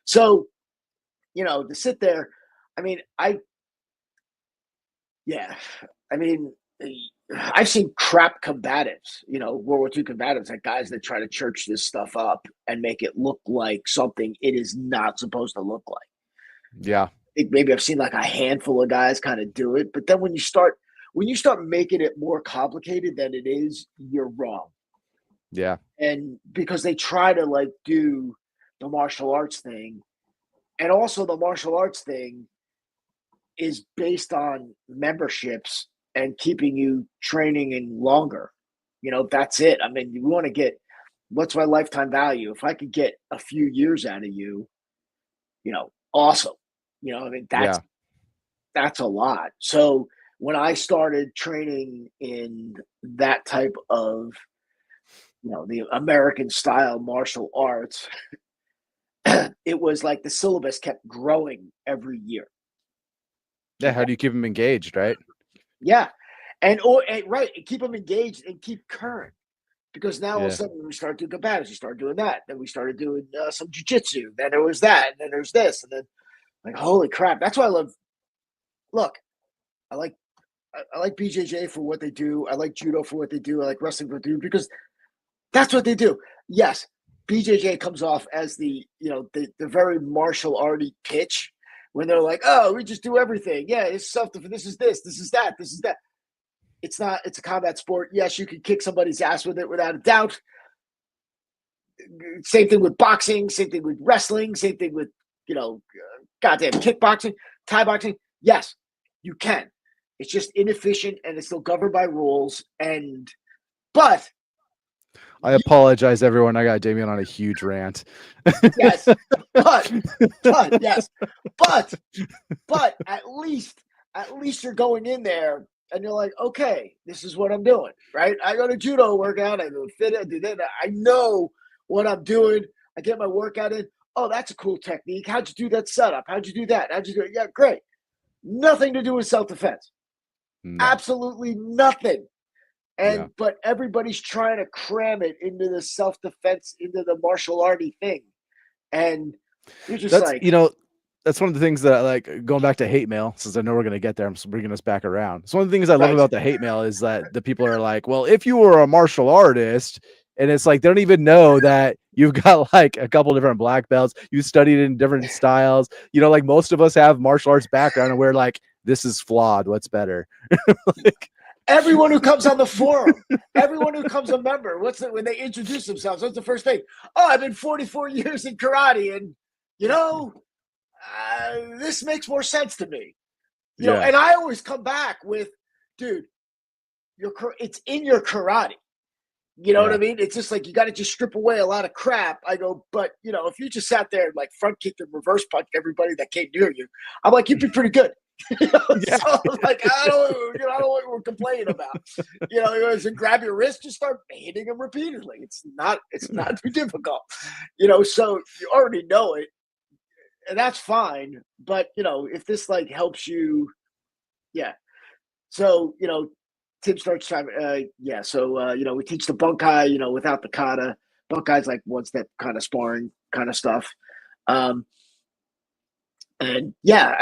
So, to sit there, I've seen crap combatives, World War II combatives, like guys that try to church this stuff up and make it look like something it is not supposed to look like. Yeah. I think maybe I've seen like a handful of guys kind of do it, but then when you start making it more complicated than it is, you're wrong. Yeah. And because they try to like do the martial arts thing, and also the martial arts thing is based on memberships and keeping you training in longer. That's it. I mean, you want to get, what's my lifetime value? If I could get a few years out of you, awesome. That's a lot. So when I started training in that type of, the American style martial arts, it was like the syllabus kept growing every year. Yeah. How do you keep them engaged, right? Yeah. And keep them engaged and keep current, because now all of a sudden we start doing combatives, we started doing that. Then we started doing some jiu-jitsu. Then there was that. And then there's this. And then like, holy crap. That's why I like BJJ for what they do. I like judo for what they do. I like wrestling for what they do, because that's what they do. Yes, BJJ comes off as the very martial arty pitch when they're like, oh, we just do everything. Yeah, it's self-defense. This is this. This is that. This is that. It's not. It's a combat sport. Yes, you can kick somebody's ass with it without a doubt. Same thing with boxing. Same thing with wrestling. Same thing with goddamn kickboxing, Thai boxing. Yes, you can. It's just inefficient and it's still governed by rules. But I apologize, everyone. I got Damian on a huge rant. yes, but at least you're going in there and you're like, okay, this is what I'm doing, right? I go to judo workout, I go fit, I do that. I know what I'm doing. I get my workout in. Oh, that's a cool technique. How'd you do that setup? How'd you do that? How'd you do it? Yeah, great. Nothing to do with self-defense. No. Absolutely nothing. But everybody's trying to cram it into the self-defense, into the martial arty thing. And you're just that's one of the things that I like, going back to hate mail, since I know we're going to get there. I'm just bringing us back around. So one of the things I love about the hate mail is that the people are like, well, if you were a martial artist, and it's like, they don't even know that you've got like a couple different black belts. You studied in different styles. Like most of us have martial arts background and we're like, this is flawed. What's better? Everyone who comes on the forum, everyone who comes a member, when they introduce themselves, what's the first thing? Oh, I've been 44 years in karate, and this makes more sense to me. You know, and I always come back with, dude, it's in your karate. You know what I mean? It's just like, you got to just strip away a lot of crap. I go, but if you just sat there and like front kicked and reverse punched everybody that came near you, I'm like, you'd be pretty good. So like, I don't know what we're complaining about. And grab your wrist, just start hitting them repeatedly. It's not too difficult. So you already know it, and that's fine. But if this like helps you, So Tim starts trying. We teach the bunkai, without the kata. Bunkai's like one step kind of sparring kind of stuff. And you're,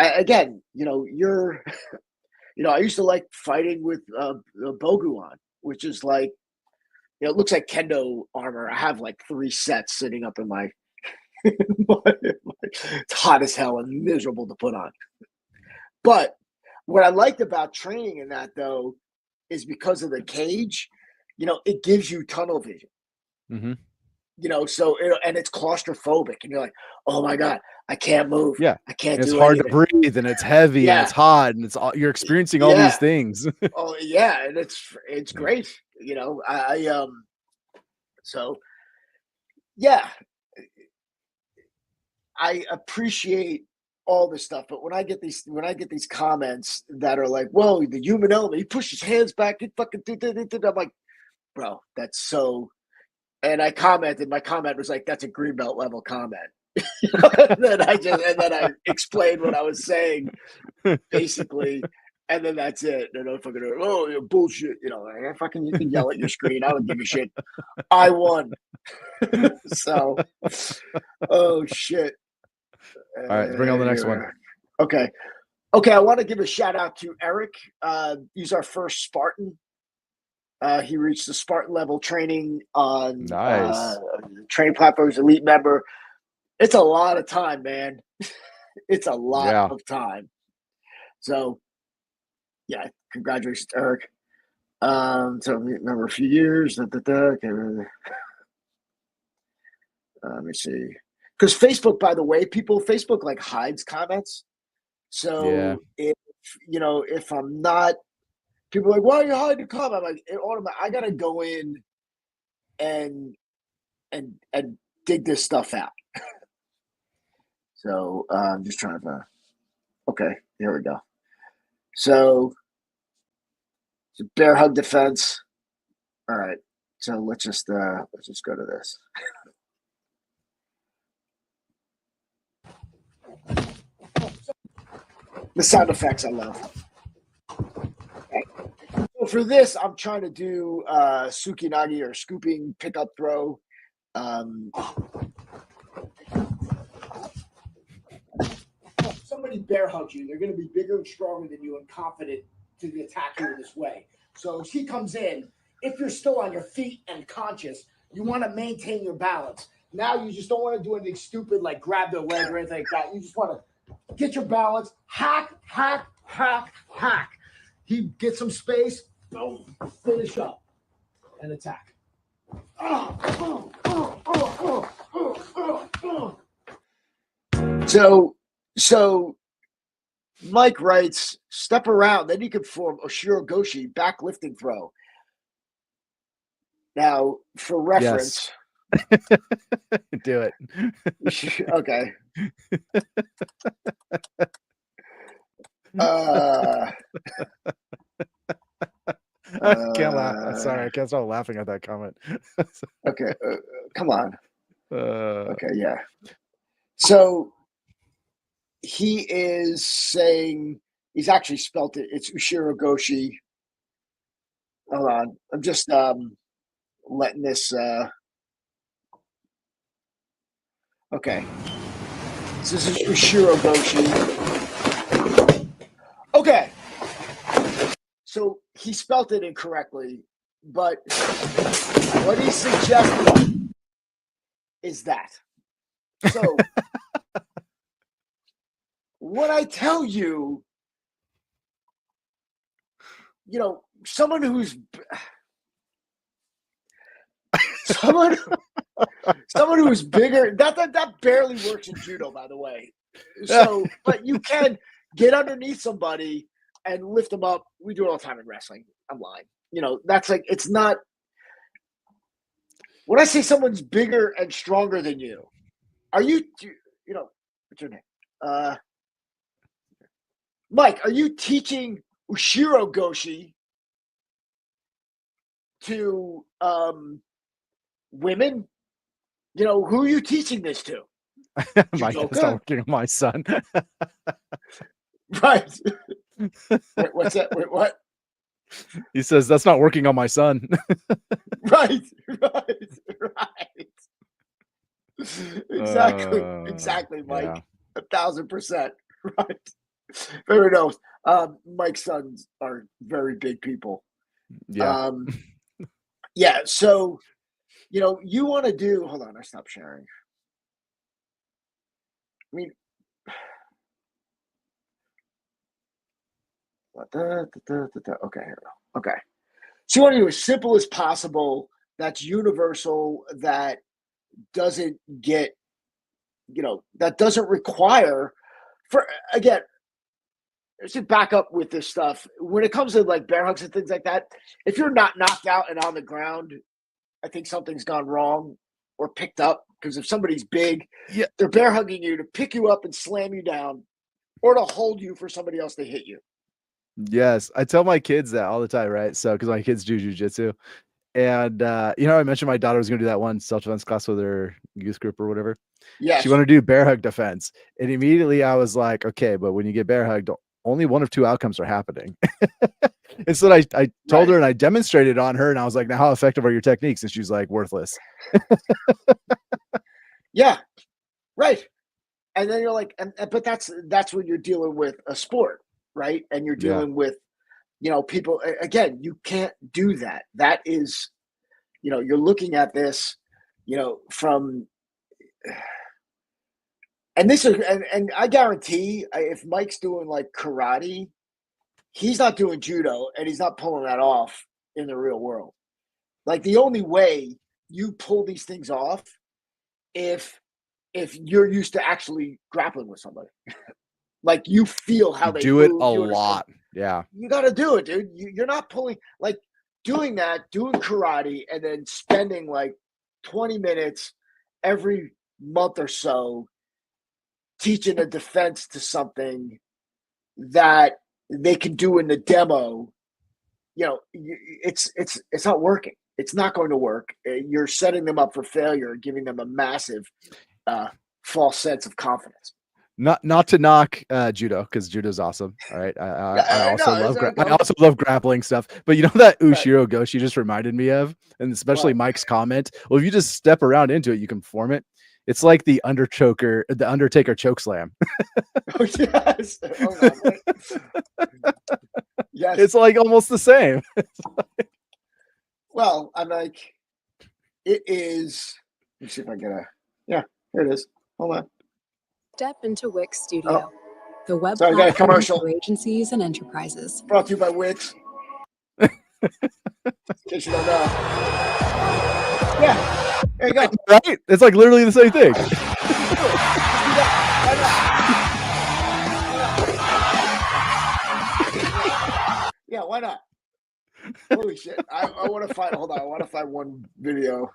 I used to like fighting with Boguan, which is like, it looks like kendo armor. I have like 3 sets sitting up in my, it's hot as hell and miserable to put on. But what I liked about training in that though, is because of the cage, it gives you tunnel vision. Mm-hmm. And it's claustrophobic, and you're like, oh my God, I can't move. Yeah, I can't. It's hard to breathe, and it's heavy, and it's hot, and you're experiencing all these things. Oh yeah, and it's great. I appreciate all this stuff, but when I get these comments that are like, "Whoa, the human element, he pushed his hands back, he fucking did," I'm like, bro, that's so. And I commented. My comment was like, "That's a green belt level comment." and then I explained what I was saying, basically, and then that's it. And I'm fucking, you're bullshit. Fucking, you can yell at your screen. I don't give a shit. I won. So, oh shit. All right, let's bring on the next one. Okay. I want to give a shout out to Eric. He's our first Spartan. He reached the Spartan level training on training platforms, elite member. It's a lot of time, man. It's a lot of time. So, congratulations, Eric. So remember a few years. Okay. Let me see. Because Facebook, by the way, Facebook like hides comments. So if I'm not, people are like, why are you hiding the comment? I'm like, I gotta go in and dig this stuff out. So I'm just trying to. Okay, here we go. So it's a bear hug defense. All right. So let's just go to this. The sound effects I love. Okay. So for this, I'm trying to do Sukinagi or scooping pickup throw. Somebody bear hugs you, they're going to be bigger and stronger than you and confident to attack you in this way. So as he comes in, if you're still on your feet and conscious, you want to maintain your balance. Now you just don't want to do anything stupid like grab their leg or anything like that. You just want to get your balance, hack, hack, hack, hack. He gets some space, boom, finish up, and attack. So Mike writes, step around, then you can form Oshiro Goshi back lifting throw. Now, for reference, do it. Okay. I can't laugh. I'm sorry, I can't stop laughing at that comment. Okay, come on. Okay, yeah. So he is saying he's actually spelt it. It's Oshiro Goshi. Hold on, I'm just letting this. Okay, so this is Oshiro Goshi. Okay, so he spelt it incorrectly, but what he's suggesting is that. So when I tell you, someone who's bigger, that barely works in judo, by the way. So, but you can get underneath somebody and lift them up. We do it all the time in wrestling. I'm lying. That's like, it's not. When I say someone's bigger and stronger than you, are you, what's your name? Mike, are you teaching Oshiro Goshi to women? Who are you teaching this to? Mike, that's not working on my son. Right. Wait, what's that? Wait, what? He says that's not working on my son. Right. Exactly, Mike. Yeah. 1,000%. Right. Very knows. Mike's sons are very big people. Yeah. Yeah. So, you want to do. Hold on, I stopped sharing. I mean, okay, here we go. Okay. So you want to do as simple as possible. That's universal. That doesn't get, that doesn't require. For again, to back up with this stuff, when it comes to like bear hugs and things like that, if you're not knocked out and on the ground, I think something's gone wrong or picked up. Because if somebody's big, they're bear hugging you to pick you up and slam you down, or to hold you for somebody else to hit you. Yes, I tell my kids that all the time, right? So, because my kids do jujitsu, and I mentioned my daughter was going to do that one self-defense class with her youth group or whatever. Yeah, she wanted to do bear hug defense, and immediately I was like, okay, but when you get bear hugged, only one of two outcomes are happening. And so I told her and I demonstrated on her, and I was like, now how effective are your techniques? And she's like, worthless. Yeah, right. And then you're like, but that's when you're dealing with a sport, right? And you're dealing with, people. Again, you can't do that. That is, you're looking at this, from. And this is, and I guarantee, if Mike's doing like karate, he's not doing judo, and he's not pulling that off in the real world. Like, the only way you pull these things off, if you're used to actually grappling with somebody, like you feel how they do move, it a lot. Yeah, you got to do it, dude. You're not pulling, like, doing karate and then spending like 20 minutes every month or so teaching a defense to something that they can do in the demo. It's not working. It's not going to work. You're setting them up for failure and giving them a massive false sense of confidence. Not to knock judo, because judo's awesome. All right, I also love grappling stuff. But that Oshiro Goshi just reminded me of, and especially Mike's comment. Well, if you just step around into it, you can form it. It's like the Undertaker choke slam. Oh, yes. Hold on, wait. Yes. It's like almost the same. Well, I'm like, it is. Let me see if I get a. Here it is. Hold on. Step into Wix Studio, the web Sorry, I got a platform commercial. for agencies and enterprises. Brought to you by Wix. In case you don't know. Yeah. There you go. Right? It's like literally the same thing. Yeah, why not? Holy shit. I want to find, hold on, I want to find one video.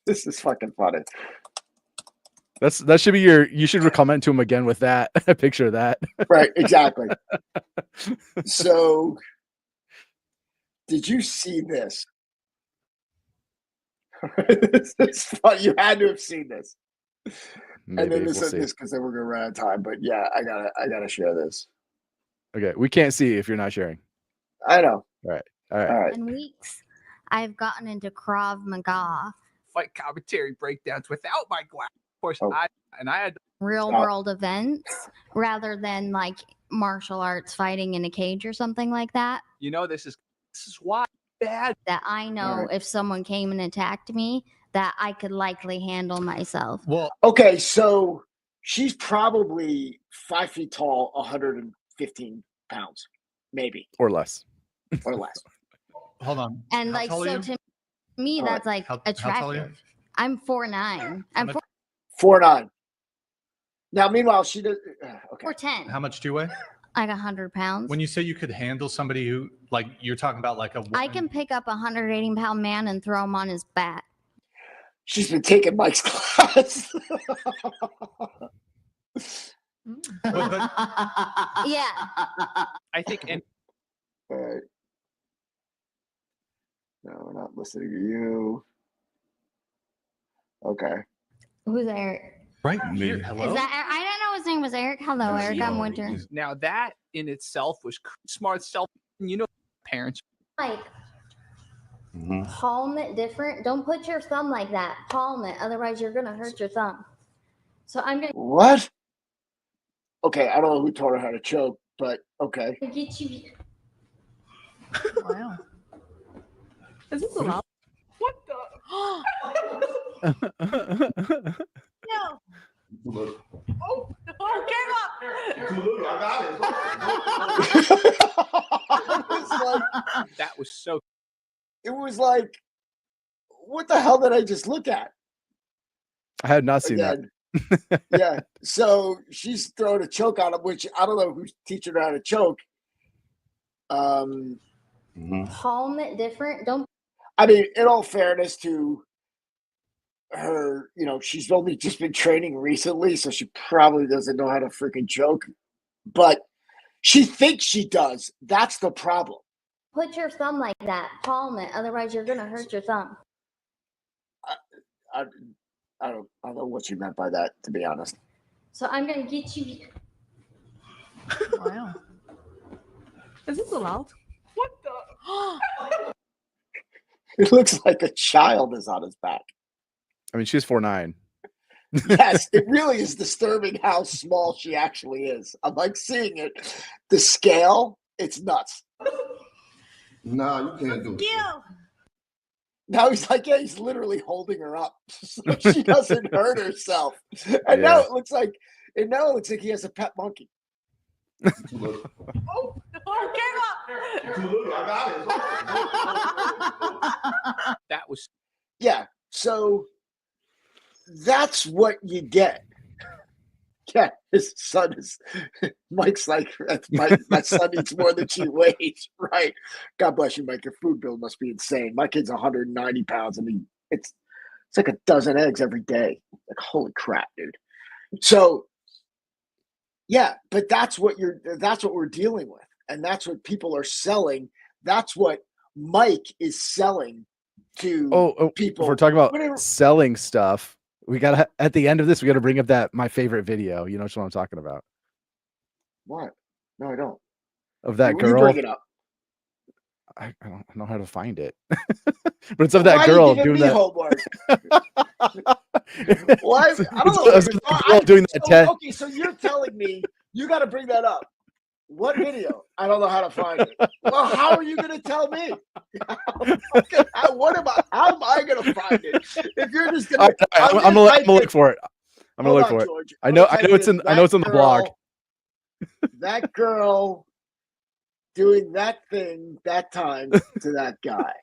This is fucking funny. That should be you should comment to him again with that. A picture of that. Right, exactly. So, did you see this? This is fun. You had to have seen this. Maybe, and then we'll see. this because then we're gonna run out of time. But yeah, I gotta share this. Okay, we can't see if you're not sharing. I know. All right. In weeks, I've gotten into Krav Maga, fight commentary breakdowns without my glass. Of course, I had real world events, rather than like martial arts fighting in a cage or something like that. this is why bad. That I know if someone came and attacked me, that I could likely handle myself. Well, Okay, so she's probably 5 feet tall, 115 pounds, maybe, Or less. or less. Hold on. And How like, tall are so you? to me, All right. that's like How tall are you? attractive. I'm 4'9". I'm much- 4'9". Now, meanwhile, she does. Okay. 4'10". How much do you weigh? Like 100 pounds. When you say you could handle somebody who, like, you're talking about like a woman. I can pick up a 180-pound man and throw him on his back. She's been taking Mike's class. But Yeah. I think, and All right. No, we're not listening to you. Okay. Who's Eric? right here. Is Hello. that? I don't know his name was Eric. Hello, Eric. I'm Winter. now that in itself was smart self. Parents. Like, palm it different. Don't put your thumb like that. Palm it. Otherwise, you're going to hurt your thumb. So I'm going What? Okay, I don't know who taught her how to choke, but okay. to get you. Wow. Is this allowed? What the? No. That was so. It was like, what the hell did I just look at? I had not seen that. Again. Yeah. So she's throwing a choke on him, which I don't know who's teaching her how to choke. Palm it different. Don't. I mean, in all fairness to her, she's only just been training recently, so she probably doesn't know how to freaking choke. But she thinks she does. That's the problem. Put your thumb like that. Palm it. Otherwise, you're going to hurt your thumb. I don't know what she meant by that, to be honest. So I'm going to get you. Wow. Is this allowed? What the? It looks like a child is on his back. I mean, she's 4'9". Yes, it really is disturbing how small she actually is. I'm like seeing it. The scale, it's nuts. No, you can't do it. Now he's like, yeah, he's literally holding her up so she doesn't hurt herself. And now it looks like he has a pet monkey. Too little. That was. Yeah, so that's what you get. Yeah, his son is. Mike's like, my son eats more than she weighs. Right? God bless you, Mike. Your food bill must be insane. My kid's 190 pounds. I mean, it's like a dozen eggs every day. Like, holy crap, dude. So, yeah, but that's what we're dealing with, and that's what people are selling. That's what Mike is selling to people. If we're talking about Whatever. selling stuff, we gotta at the end of this, we gotta bring up that my favorite video. You know what I'm talking about? What? No, I don't. Of that You girl. bring it up. I don't know how to find it, but it's of that Why girl are you giving doing me that. homework? Why? I don't know. It's of the girl doing that test. Okay, so you're telling me you got to bring that up. What video? I don't know how to find it. Well, how are you going to tell me? How am I going to find it? If you're just going to, I'm gonna look for it. I'm gonna look for it. George. I know it's in the blog. That girl doing that thing that time to that guy.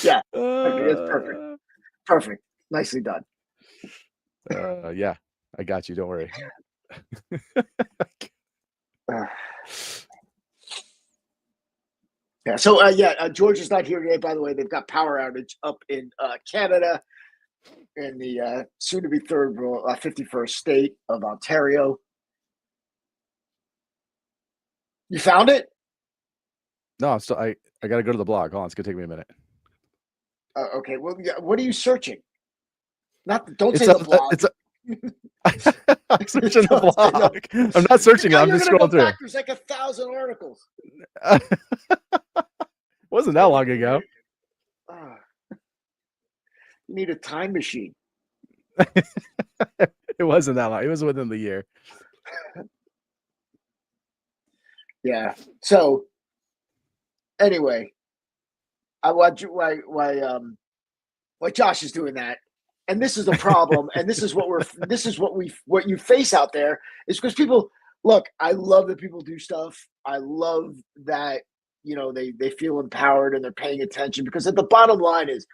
Yeah, it's perfect. Perfect. Nicely done. Yeah, I got you. Don't worry. Yeah. So George is not here today. By the way, they've got power outage up in Canada, in the soon-to-be 51st state of Ontario. You found it? No, I'm still. I got to go to the blog. Hold on, it's gonna take me a minute. Okay. Well, what are you searching? Don't say the blog. I'm searching the blog. I'm not searching it. I'm just scrolling through. There's like 1,000 articles. Wasn't that long ago. You need a time machine. It wasn't that long. It was within the year. Yeah. So anyway, I watch why Josh is doing that. And this is the problem, and this is what you face out there is because people look. I love that people do stuff. I love that they feel empowered and they're paying attention, because at the bottom line is,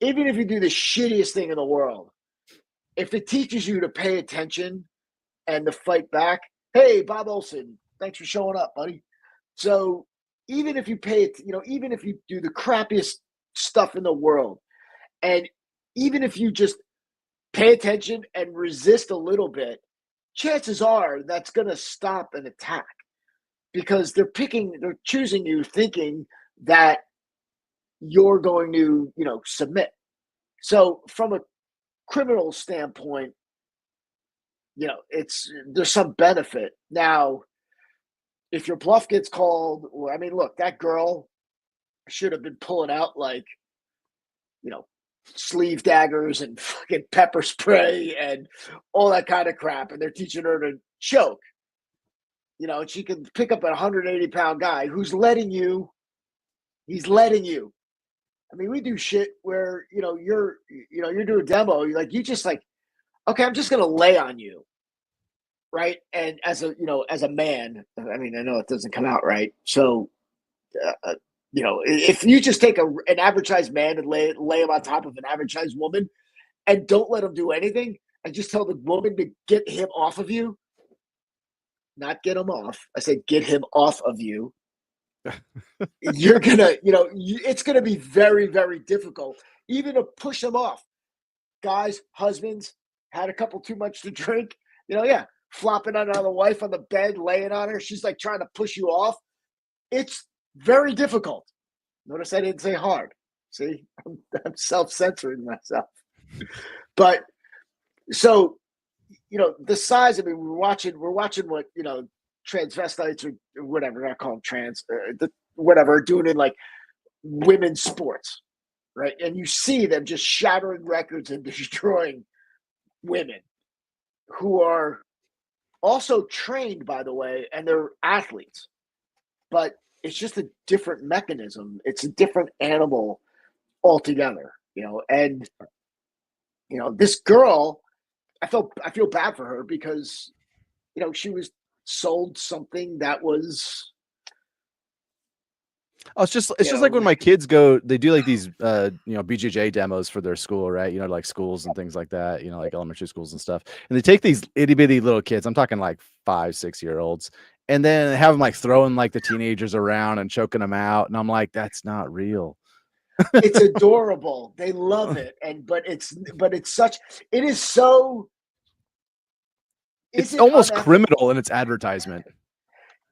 even if you do the shittiest thing in the world, if it teaches you to pay attention and to fight back, hey, Bob Olson, thanks for showing up, buddy. So even if you even if you do the crappiest stuff in the world, and even if you just pay attention and resist a little bit, chances are that's going to stop an attack, because they're choosing you thinking that you're going to, submit. So from a criminal standpoint, there's some benefit. Now, if your bluff gets called, look, that girl should have been pulling out sleeve daggers and fucking pepper spray and all that kind of crap, and they're teaching her to choke. And she can pick up a 180-pound guy who's letting you. He's letting you. We do shit where you're doing a demo. You just okay, I'm just gonna lay on you, right? And as a man, I know it doesn't come out right. So, if you just take an average-sized man and lay him on top of an average-sized woman, and don't let him do anything, and just tell the woman to get him off of you, not get him off. I said get him off of you. You're gonna, it's gonna be very, very difficult, even to push him off. Guys, husbands had a couple too much to drink. Flopping on the wife on the bed, laying on her. She's like trying to push you off. It's very difficult. Notice I didn't say hard. See, I'm self-censoring myself. But so, the size. We're watching what transvestites or whatever, not call them trans, whatever, doing in like women's sports, right? And you see them just shattering records and destroying women who are also trained, by the way, and they're athletes, but it's just a different mechanism. It's a different animal altogether, and this girl, I feel bad for her, because she was sold something that was. Oh, it's just like when my kids they do like these BJJ demos for their school, right? Like schools and things like that, like elementary schools and stuff. And they take these itty bitty little kids, I'm talking like 5-6-year-olds, and then have them like throwing like the teenagers around and choking them out. And I'm like, that's not real. It's adorable. They love it. It is so. It's almost unethical? Criminal in its advertisement.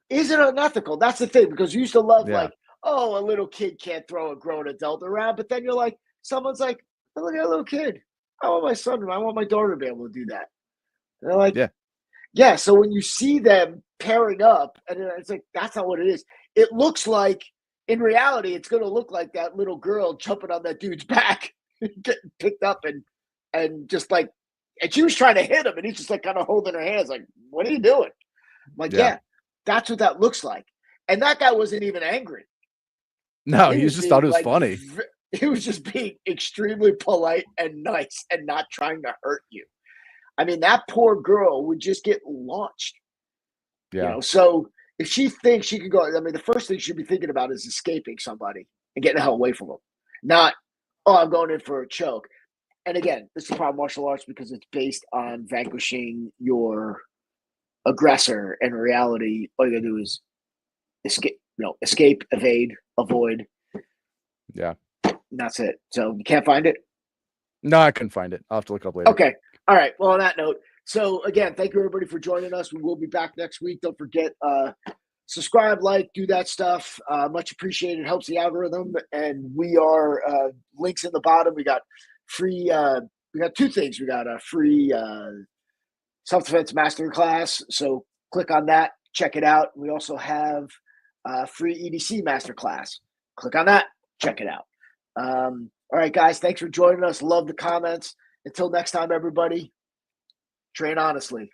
Is it unethical? That's the thing, because you used to love a little kid can't throw a grown adult around, but then you're like, someone's like, oh, look at a little kid. I want my daughter to be able to do that. And they're like, yeah. So when you see them pairing up, and it's like, that's not what it is. It looks like, in reality, it's going to look like that little girl jumping on that dude's back, getting picked up and just like, and she was trying to hit him, and he's just like kind of holding her hands, like, what are you doing? I'm like, Yeah. yeah, that's what that looks like. And that guy wasn't even angry. No, he just thought it was being, funny. He was just being extremely polite and nice and not trying to hurt you. I mean, that poor girl would just get launched. Yeah. You know, so if she thinks she can go, I mean, the first thing she'd be thinking about is escaping somebody and getting the hell away from them. Not, oh, I'm going in for a choke. And again, this is the problem with martial arts because it's based on vanquishing your aggressor. And in reality, all you gotta do is escape, evade, avoid. Yeah. And that's it. So you can't find it? No, I couldn't find it. I'll have to look up later. Okay. All right. Well, on that note, so again, thank you everybody for joining us. We will be back next week. Don't forget, subscribe, like, do that stuff. Much appreciated. Helps the algorithm. And we are links in the bottom. We got free. We got two things. We got a free self-defense masterclass. So click on that. Check it out. We also have a free EDC masterclass. Click on that. Check it out. All right, guys. Thanks for joining us. Love the comments. Until next time, everybody. Train honestly.